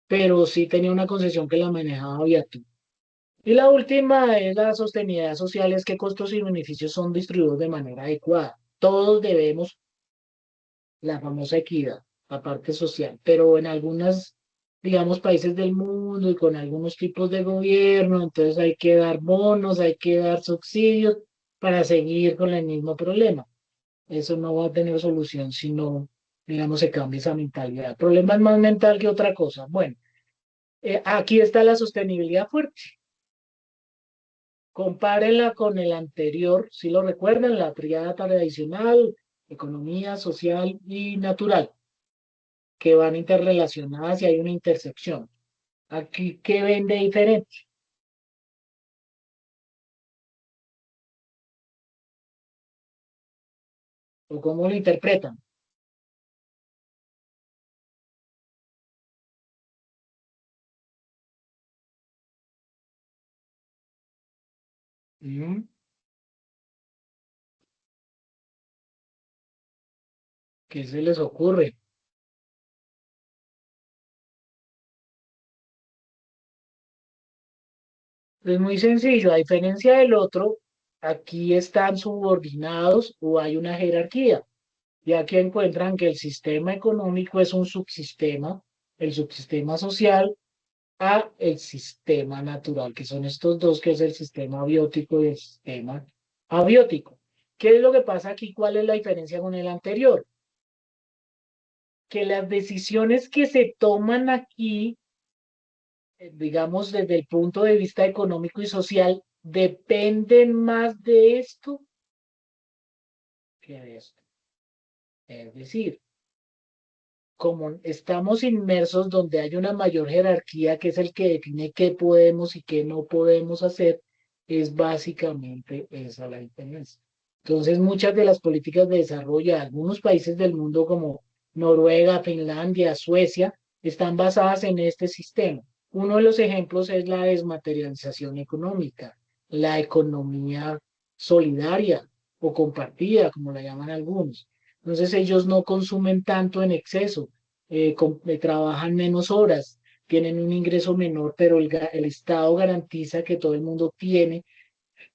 pero sí tenía una concesión que la manejaba Viatur. Y la última es la sostenibilidad social, es que costos y beneficios son distribuidos de manera adecuada. Todos debemos la famosa equidad, la parte social, pero en algunas, digamos, países del mundo y con algunos tipos de gobierno, entonces hay que dar bonos, hay que dar subsidios para seguir con el mismo problema. Eso no va a tener solución si no, digamos, se cambia esa mentalidad. El problema es más mental que otra cosa. Bueno, aquí está la sostenibilidad fuerte. Compárenla con el anterior, si lo recuerdan, la triada tradicional, economía, social y natural, que van interrelacionadas y hay una intersección. Aquí, ¿qué ven de diferente? ¿O cómo lo interpretan? Mm, ¿Qué se les ocurre? Es muy sencillo, a diferencia del otro, aquí están subordinados o hay una jerarquía, ya que encuentran que el sistema económico es un subsistema, el subsistema social a el sistema natural, que son estos dos, que es el sistema biótico y el sistema abiótico. ¿Qué es lo que pasa aquí? ¿Cuál es la diferencia con el anterior? Que las decisiones que se toman aquí, digamos, desde el punto de vista económico y social, dependen más de esto que de esto. Es decir, como estamos inmersos donde hay una mayor jerarquía, que es el que define qué podemos y qué no podemos hacer, es básicamente esa la diferencia. Entonces, muchas de las políticas de desarrollo de algunos países del mundo como Noruega, Finlandia, Suecia, están basadas en este sistema. Uno de los ejemplos es la desmaterialización económica, la economía solidaria o compartida, como la llaman algunos. Entonces ellos no consumen tanto en exceso, trabajan menos horas, tienen un ingreso menor, pero el Estado garantiza que todo el mundo tiene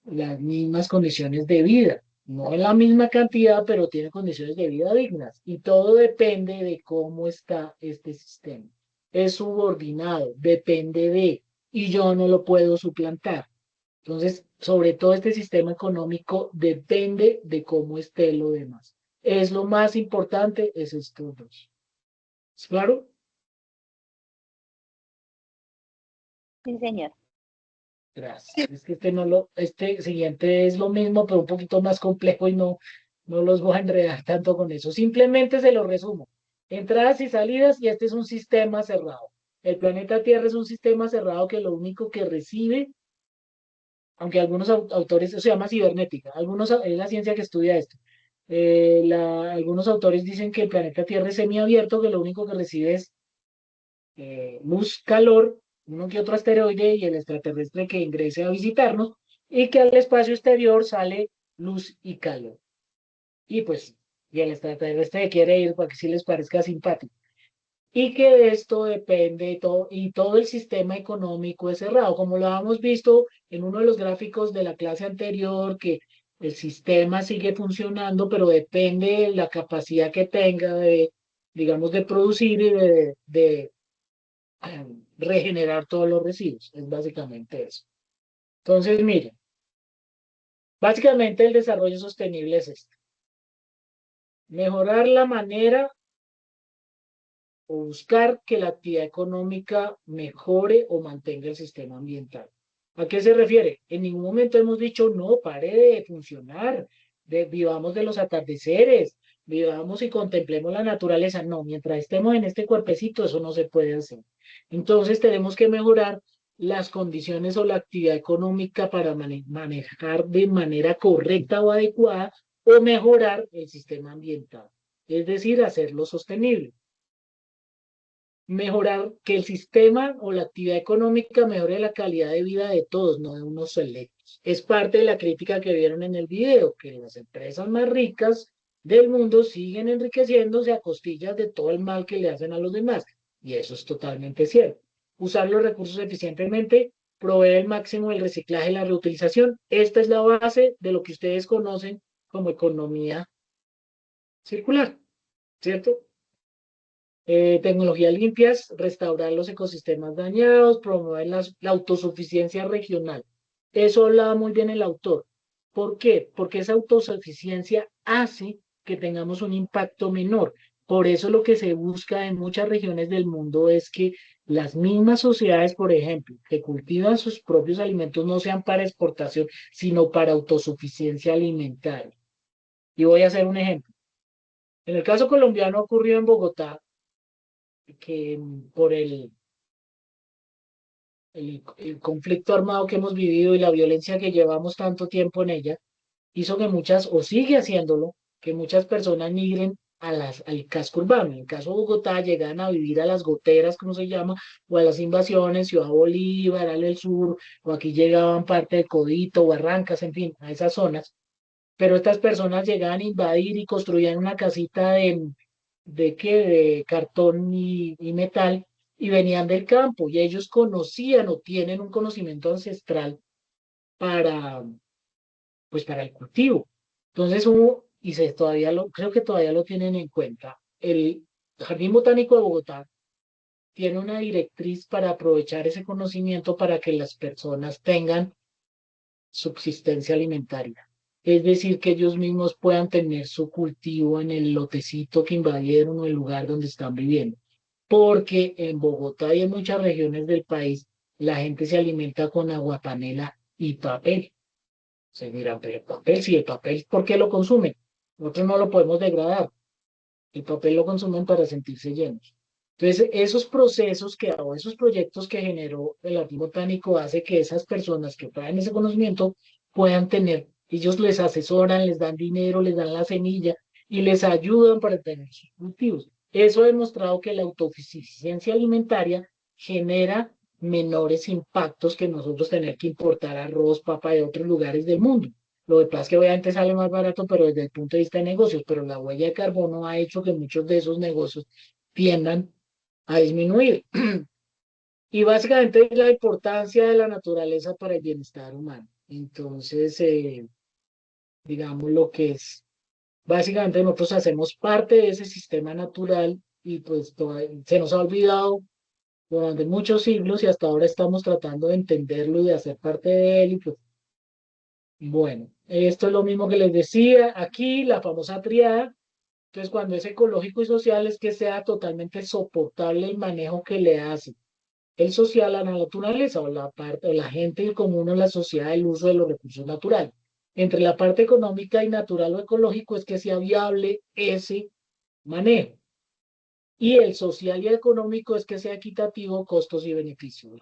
las mismas condiciones de vida. No en la misma cantidad, pero tiene condiciones de vida dignas. Y todo depende de cómo está este sistema. Es subordinado, depende de, y yo no lo puedo suplantar. Entonces, sobre todo este sistema económico depende de cómo esté lo demás. Es lo más importante, es estos dos. ¿Es claro? Sí, señor. Gracias. Es que este siguiente es lo mismo, pero un poquito más complejo y no los voy a enredar tanto con eso. Simplemente se lo resumo. Entradas y salidas y este es un sistema cerrado. El planeta Tierra es un sistema cerrado que lo único que recibe, aunque algunos autores, se llama cibernética, algunos es la ciencia que estudia esto. Algunos autores dicen que el planeta Tierra es semiabierto, que lo único que recibe es luz, calor, uno que otro asteroide y el extraterrestre que ingrese a visitarnos, y que al espacio exterior sale luz y calor. Y pues, y el extraterrestre quiere ir para que sí les parezca simpático. Y que de esto depende todo, y todo el sistema económico es cerrado, como lo hemos visto en uno de los gráficos de la clase anterior, que el sistema sigue funcionando, pero depende de la capacidad que tenga de, digamos, de producir y de regenerar todos los residuos. Es básicamente eso. Entonces, miren, básicamente el desarrollo sostenible es esto. Mejorar la manera o buscar que la actividad económica mejore o mantenga el sistema ambiental. ¿A qué se refiere? En ningún momento hemos dicho, no, pare de funcionar, vivamos de los atardeceres, vivamos y contemplemos la naturaleza. No, mientras estemos en este cuerpecito, eso no se puede hacer. Entonces tenemos que mejorar las condiciones o la actividad económica para manejar de manera correcta o adecuada o mejorar el sistema ambiental, es decir, hacerlo sostenible. Mejorar que el sistema o la actividad económica mejore la calidad de vida de todos, no de unos selectos. Es parte de la crítica que vieron en el video, que las empresas más ricas del mundo siguen enriqueciéndose a costillas de todo el mal que le hacen a los demás. Y eso es totalmente cierto. Usar los recursos eficientemente, proveer el máximo del reciclaje y la reutilización. Esta es la base de lo que ustedes conocen como economía circular, ¿cierto? Tecnologías limpias, restaurar los ecosistemas dañados, promover la autosuficiencia regional. Eso hablaba muy bien el autor. ¿Por qué? Porque esa autosuficiencia hace que tengamos un impacto menor. Por eso lo que se busca en muchas regiones del mundo es que las mismas sociedades, por ejemplo, que cultivan sus propios alimentos no sean para exportación, sino para autosuficiencia alimentaria. Y voy a hacer un ejemplo. En el caso colombiano ocurrió en Bogotá, que por el conflicto armado que hemos vivido y la violencia que llevamos tanto tiempo en ella, hizo que muchas, o sigue haciéndolo, que muchas personas migren al casco urbano. En el caso de Bogotá, llegan a vivir a las goteras, como se llama, o a las invasiones, Ciudad Bolívar, al sur, o aquí llegaban parte de Codito, Barrancas, en fin, a esas zonas. Pero estas personas llegaban a invadir y construían una casita de cartón y metal, y venían del campo, y ellos conocían o tienen un conocimiento ancestral para, pues, para el cultivo. Entonces todavía creo que todavía lo tienen en cuenta. El Jardín Botánico de Bogotá tiene una directriz para aprovechar ese conocimiento para que las personas tengan subsistencia alimentaria. Es decir, que ellos mismos puedan tener su cultivo en el lotecito que invadieron o el lugar donde están viviendo. Porque en Bogotá y en muchas regiones del país la gente se alimenta con aguapanela y papel. Se dirán, pero el papel, sí, el papel, ¿por qué lo consumen? Nosotros no lo podemos degradar. El papel lo consumen para sentirse llenos. Entonces, esos procesos o esos proyectos que generó el Jardín Botánico hace que esas personas que traen ese conocimiento puedan tener, ellos les asesoran, les dan dinero, les dan la semilla y les ayudan para tener sus cultivos. Eso ha demostrado que la autosuficiencia alimentaria genera menores impactos que nosotros tener que importar arroz, papa de otros lugares del mundo. Lo que pasa es que obviamente sale más barato, pero desde el punto de vista de negocios, pero la huella de carbono ha hecho que muchos de esos negocios tiendan a disminuir. Y básicamente es la importancia de la naturaleza para el bienestar humano. Entonces, digamos lo que es, básicamente nosotros hacemos parte de ese sistema natural y pues se nos ha olvidado durante muchos siglos y hasta ahora estamos tratando de entenderlo y de hacer parte de él y pues bueno, esto es lo mismo que les decía aquí, la famosa triada. Entonces, cuando es ecológico y social es que sea totalmente soportable el manejo que le hace el social a la naturaleza o la parte o la gente común o la sociedad del uso de los recursos naturales. Entre la parte económica y natural o ecológico es que sea viable ese manejo. Y el social y económico es que sea equitativo, costos y beneficios.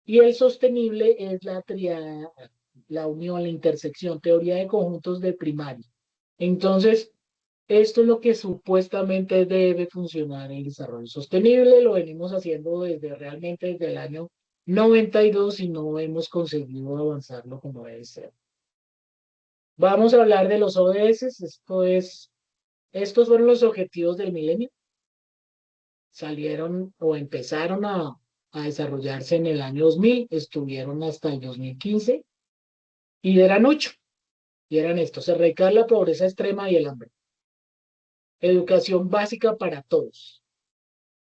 Y el sostenible es la triada, la unión, la intersección, teoría de conjuntos de primaria. Entonces, esto es lo que supuestamente debe funcionar el desarrollo sostenible. Lo venimos haciendo realmente desde el año 92 y no hemos conseguido avanzarlo como debe ser. Vamos a hablar de los ODS. Estos fueron los objetivos del milenio. Salieron o empezaron a desarrollarse en el año 2000, estuvieron hasta el 2015 y eran 8. Y eran estos: erradicar la pobreza extrema y el hambre. Educación básica para todos.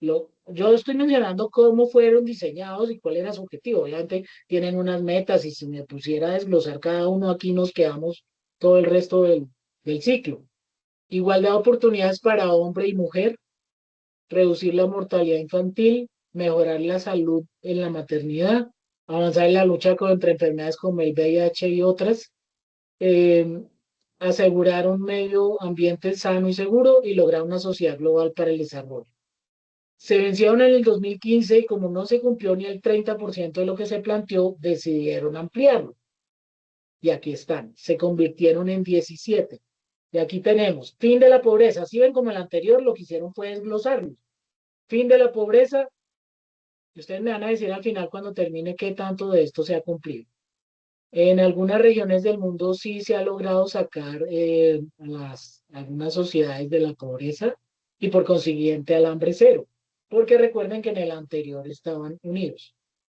Yo estoy mencionando cómo fueron diseñados y cuál era su objetivo. Obviamente tienen unas metas y si me pusiera a desglosar cada uno aquí nos quedamos todo el resto del ciclo. Igualdad de oportunidades para hombre y mujer, reducir la mortalidad infantil, mejorar la salud en la maternidad, avanzar en la lucha contra enfermedades como el VIH y otras, eh, asegurar un medio ambiente sano y seguro y lograr una sociedad global para el desarrollo. Se vencieron en el 2015 y como no se cumplió ni el 30% de lo que se planteó, decidieron ampliarlo. Y aquí están, se convirtieron en 17. Y aquí tenemos, fin de la pobreza. Si ven como el anterior, lo que hicieron fue desglosarlo. Fin de la pobreza, y ustedes me van a decir al final cuando termine qué tanto de esto se ha cumplido. En algunas regiones del mundo sí se ha logrado sacar algunas sociedades de la pobreza y por consiguiente al hambre cero, porque recuerden que en el anterior estaban unidos.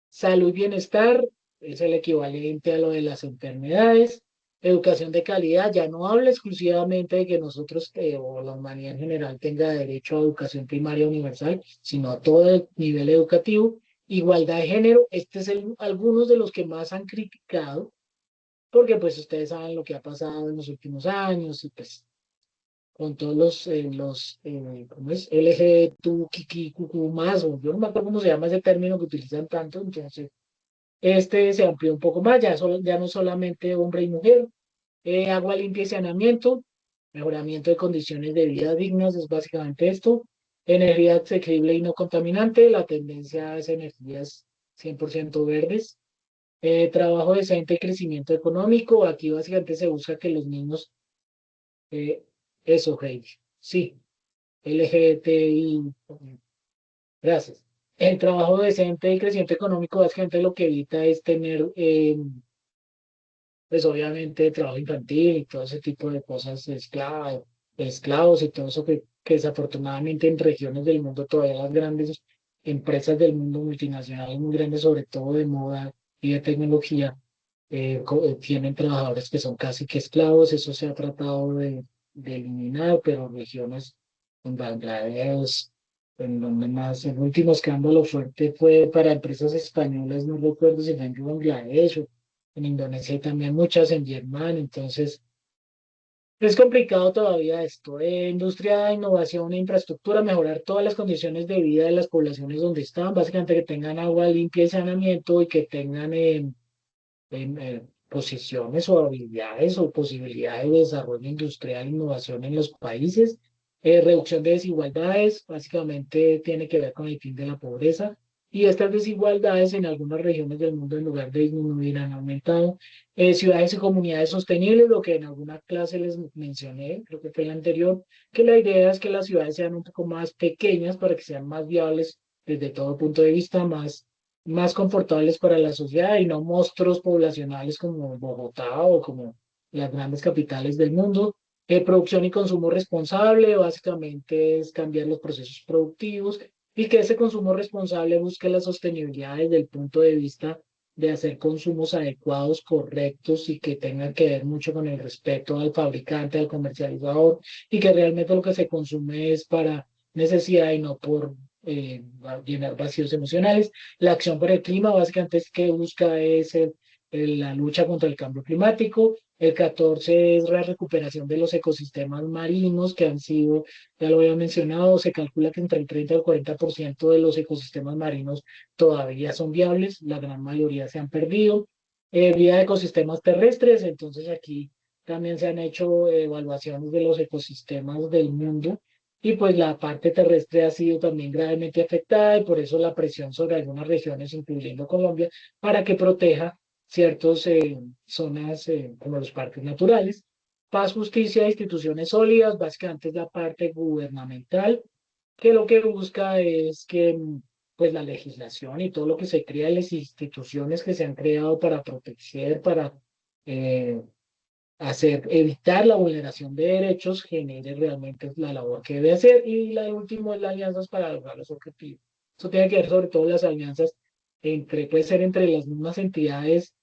Salud y bienestar es el equivalente a lo de las enfermedades. Educación de calidad ya no habla exclusivamente de que nosotros o la humanidad en general tenga derecho a educación primaria universal, sino a todo el nivel educativo. Igualdad de género, este es algunos de los que más han criticado, porque pues ustedes saben lo que ha pasado en los últimos años y pues con todos ¿cómo es? LGBTQ más, o yo no me acuerdo cómo se llama ese término que utilizan tanto, entonces este se amplió un poco más, ya no solamente hombre y mujer. Agua limpia y saneamiento, mejoramiento de condiciones de vida dignas, es básicamente esto. Energía asequible y no contaminante, la tendencia es energías 100% verdes. Trabajo decente y crecimiento económico, aquí básicamente se busca que los niños, eh, eso, Heidi, sí, LGBTI, gracias. El trabajo decente y crecimiento económico básicamente lo que evita es tener pues obviamente trabajo infantil y todo ese tipo de cosas, esclavos y todo eso que desafortunadamente en regiones del mundo todavía las grandes empresas del mundo multinacionales muy grandes, sobre todo de moda y de tecnología, tienen trabajadores que son casi que esclavos. Eso se ha tratado de eliminar, pero regiones en Bangladesh, en donde más, el último escándalo fuerte fue para empresas españolas, no recuerdo si fue en Bangladesh o en Indonesia, y también muchas en Vietnam. Entonces es complicado todavía esto. Industria, innovación e infraestructura, mejorar todas las condiciones de vida de las poblaciones donde están, básicamente que tengan agua limpia y saneamiento y que tengan posiciones o habilidades o posibilidades de desarrollo industrial, innovación en los países. Reducción de desigualdades, básicamente tiene que ver con el fin de la pobreza. Y estas desigualdades en algunas regiones del mundo, en lugar de disminuir, han aumentado. Ciudades y comunidades sostenibles, lo que en alguna clase les mencioné, creo que fue la anterior, que la idea es que las ciudades sean un poco más pequeñas para que sean más viables desde todo punto de vista, más confortables para la sociedad y no monstruos poblacionales como Bogotá o como las grandes capitales del mundo. Producción y consumo responsable, básicamente es cambiar los procesos productivos y que ese consumo responsable busque la sostenibilidad desde el punto de vista de hacer consumos adecuados, correctos y que tengan que ver mucho con el respeto al fabricante, al comercializador y que realmente lo que se consume es para necesidad y no por llenar vacíos emocionales. La acción por el clima básicamente es que busca es la lucha contra el cambio climático. El 14 es la recuperación de los ecosistemas marinos que han sido, ya lo había mencionado, se calcula que entre el 30 y el 40% de los ecosistemas marinos todavía son viables, la gran mayoría se han perdido. Vida de ecosistemas terrestres, entonces aquí también se han hecho evaluaciones de los ecosistemas del mundo y pues la parte terrestre ha sido también gravemente afectada y por eso la presión sobre algunas regiones, incluyendo Colombia, para que proteja ciertas zonas como los parques naturales. Paz, justicia, instituciones sólidas, básicamente es la parte gubernamental, que lo que busca es que pues la legislación y todo lo que se crea, las instituciones que se han creado para proteger, para eh, evitar la vulneración de derechos, genere realmente la labor que debe hacer. Y la de último es las alianzas para lograr los objetivos. Eso tiene que ver sobre todo las alianzas puede ser entre las mismas entidades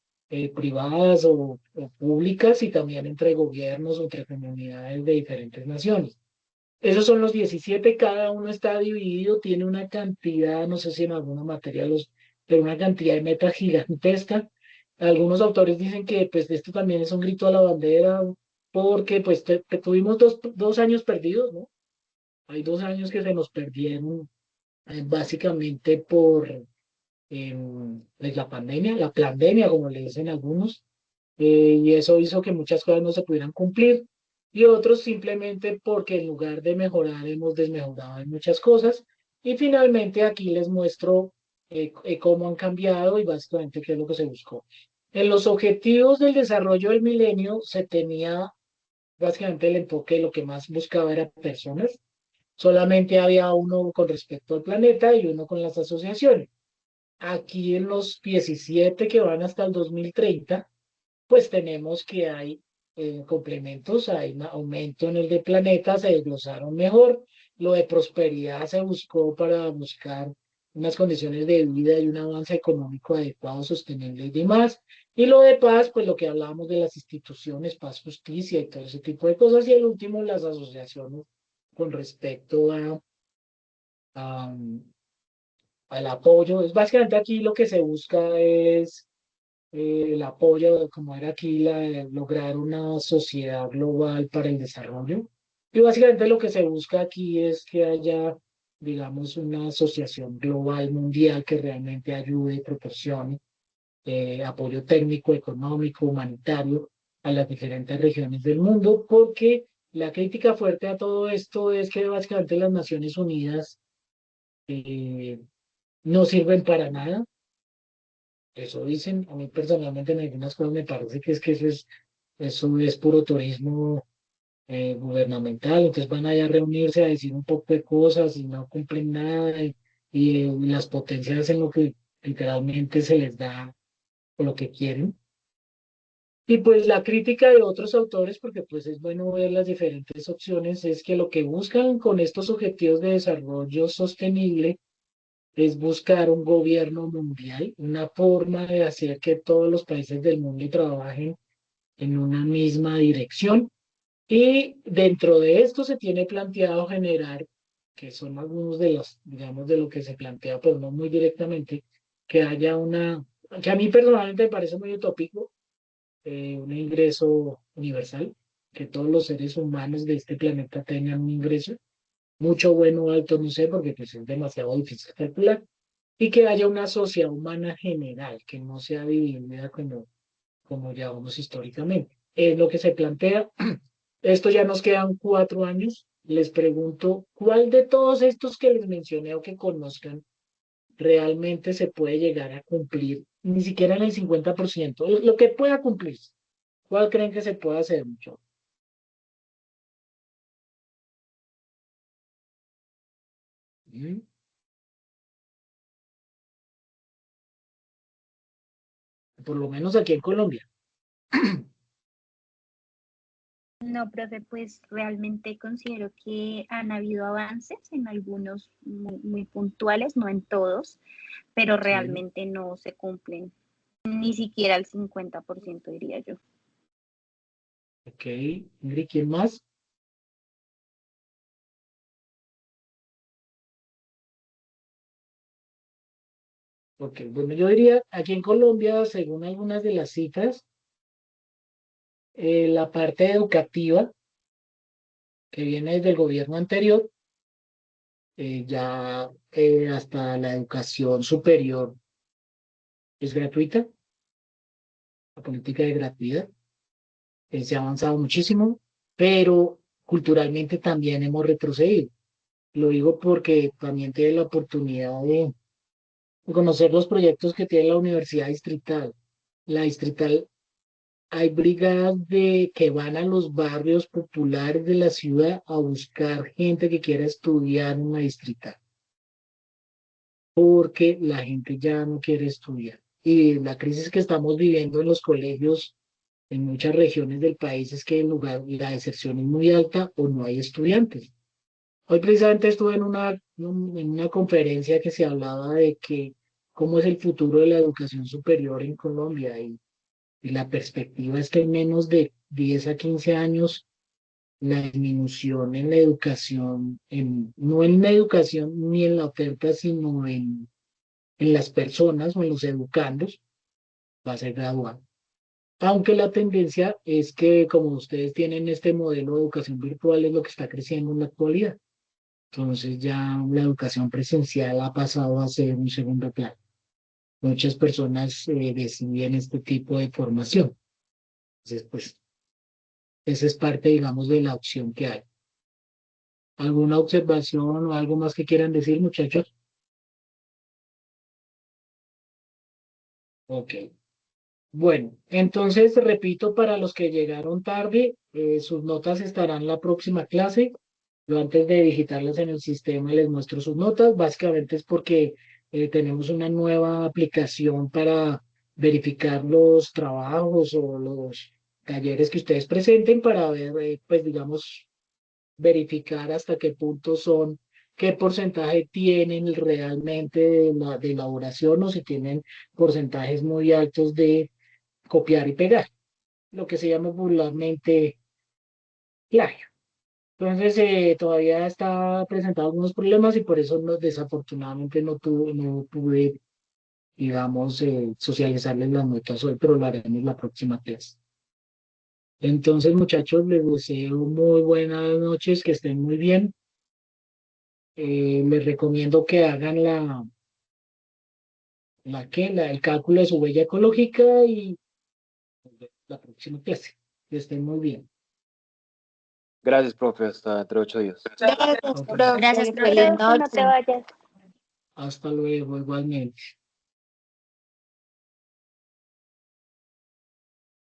privadas o públicas y también entre gobiernos o entre comunidades de diferentes naciones. Esos son los 17, cada uno está dividido, tiene una cantidad, no sé si en alguna materia pero una cantidad de metas gigantesca. Algunos autores dicen que pues esto también es un grito a la bandera porque pues tuvimos dos años perdidos, ¿no? Hay 2 años que se nos perdieron básicamente por pues, la pandemia, como le dicen algunos, y eso hizo que muchas cosas no se pudieran cumplir y otros simplemente porque en lugar de mejorar hemos desmejorado en muchas cosas. Y finalmente aquí les muestro cómo han cambiado y básicamente qué es lo que se buscó. En los objetivos del desarrollo del milenio se tenía básicamente el enfoque de lo que más buscaba era personas. Solamente había uno con respecto al planeta y uno con las asociaciones. Aquí en los 17 que van hasta el 2030 pues tenemos que hay complementos, hay un aumento en el de planetas, se desglosaron mejor. Lo de prosperidad se buscó para buscar unas condiciones de vida y un avance económico adecuado, sostenible y demás. Y lo de paz, pues lo que hablábamos de las instituciones, paz, justicia y todo ese tipo de cosas. Y el último, las asociaciones con respecto a, al apoyo. Es básicamente aquí lo que se busca es el apoyo, como era aquí, lograr una sociedad global para el desarrollo. Y básicamente lo que se busca aquí es que haya, digamos, una asociación global mundial que realmente ayude y proporcione apoyo técnico, económico, humanitario a las diferentes regiones del mundo, porque la crítica fuerte a todo esto es que básicamente las Naciones Unidas eh, no sirven para nada. Eso dicen, a mí personalmente en algunas cosas me parece que eso es puro turismo gubernamental, entonces van allá a reunirse a decir un poco de cosas y no cumplen nada y las potencias hacen lo que literalmente se les da o lo que quieren. Y pues la crítica de otros autores, porque pues es bueno ver las diferentes opciones, es que lo que buscan con estos objetivos de desarrollo sostenible es buscar un gobierno mundial, una forma de hacer que todos los países del mundo trabajen en una misma dirección. Y dentro de esto se tiene planteado generar, que son algunos de los, digamos, de lo que se plantea, pero no muy directamente, que haya que a mí personalmente me parece muy utópico, un ingreso universal, que todos los seres humanos de este planeta tengan un ingreso, mucho bueno o alto, no sé, porque pues es demasiado difícil calcular y que haya una sociedad humana general, que no sea dividida como ya vamos históricamente. Es lo que se plantea. Esto ya nos quedan 4 años. Les pregunto, ¿cuál de todos estos que les mencioné o que conozcan realmente se puede llegar a cumplir? Ni siquiera en el 50%. Lo que pueda cumplir. ¿Cuál creen que se puede hacer mucho? ¿Mm? Por lo menos aquí en Colombia. No, profe, pues realmente considero que han habido avances en algunos muy puntuales, no en todos, pero Sí. realmente no se cumplen ni siquiera el 50%, diría yo. Ok. Ingrid, ¿quién más? Porque, bueno, yo diría, aquí en Colombia, según algunas de las cifras, la parte educativa que viene desde el gobierno anterior, ya hasta la educación superior es gratuita, la política de gratuidad, se ha avanzado muchísimo, pero culturalmente también hemos retrocedido. Lo digo porque también tiene la oportunidad de conocer los proyectos que tiene la Universidad Distrital. La Distrital hay brigadas que van a los barrios populares de la ciudad a buscar gente que quiera estudiar en la distrital, porque la gente ya no quiere estudiar. Y la crisis que estamos viviendo en los colegios en muchas regiones del país es que en lugar la deserción es muy alta o no hay estudiantes. Hoy precisamente estuve en una conferencia que se hablaba de que cómo es el futuro de la educación superior en Colombia y la perspectiva es que en menos de 10 a 15 años la disminución en la educación, no en la educación ni en la oferta, sino en las personas o en los educandos, va a ser gradual. Aunque la tendencia es que como ustedes tienen este modelo de educación virtual es lo que está creciendo en la actualidad. Entonces ya la educación presencial ha pasado a ser un segundo plano. Muchas personas deciden este tipo de formación. Entonces, pues, esa es parte, digamos, de la opción que hay. ¿Alguna observación o algo más que quieran decir, muchachos? Ok. Bueno, entonces repito, para los que llegaron tarde, sus notas estarán en la próxima clase. Yo antes de digitarlas en el sistema les muestro sus notas. Básicamente es porque tenemos una nueva aplicación para verificar los trabajos o los talleres que ustedes presenten para ver, pues digamos, verificar hasta qué punto son, qué porcentaje tienen realmente de elaboración o si tienen porcentajes muy altos de copiar y pegar, lo que se llama vulgarmente plagio. Entonces, todavía está presentando algunos problemas y por eso desafortunadamente no pude, digamos, socializarles las notas hoy, pero lo haremos la próxima clase. Entonces, muchachos, les deseo muy buenas noches, que estén muy bien. Les recomiendo que hagan el cálculo de su huella ecológica y la próxima clase. Que estén muy bien. Gracias, profe, hasta dentro de 8 días. Gracias, Ok. profe. Gracias, no te vayas. Hasta luego, igualmente.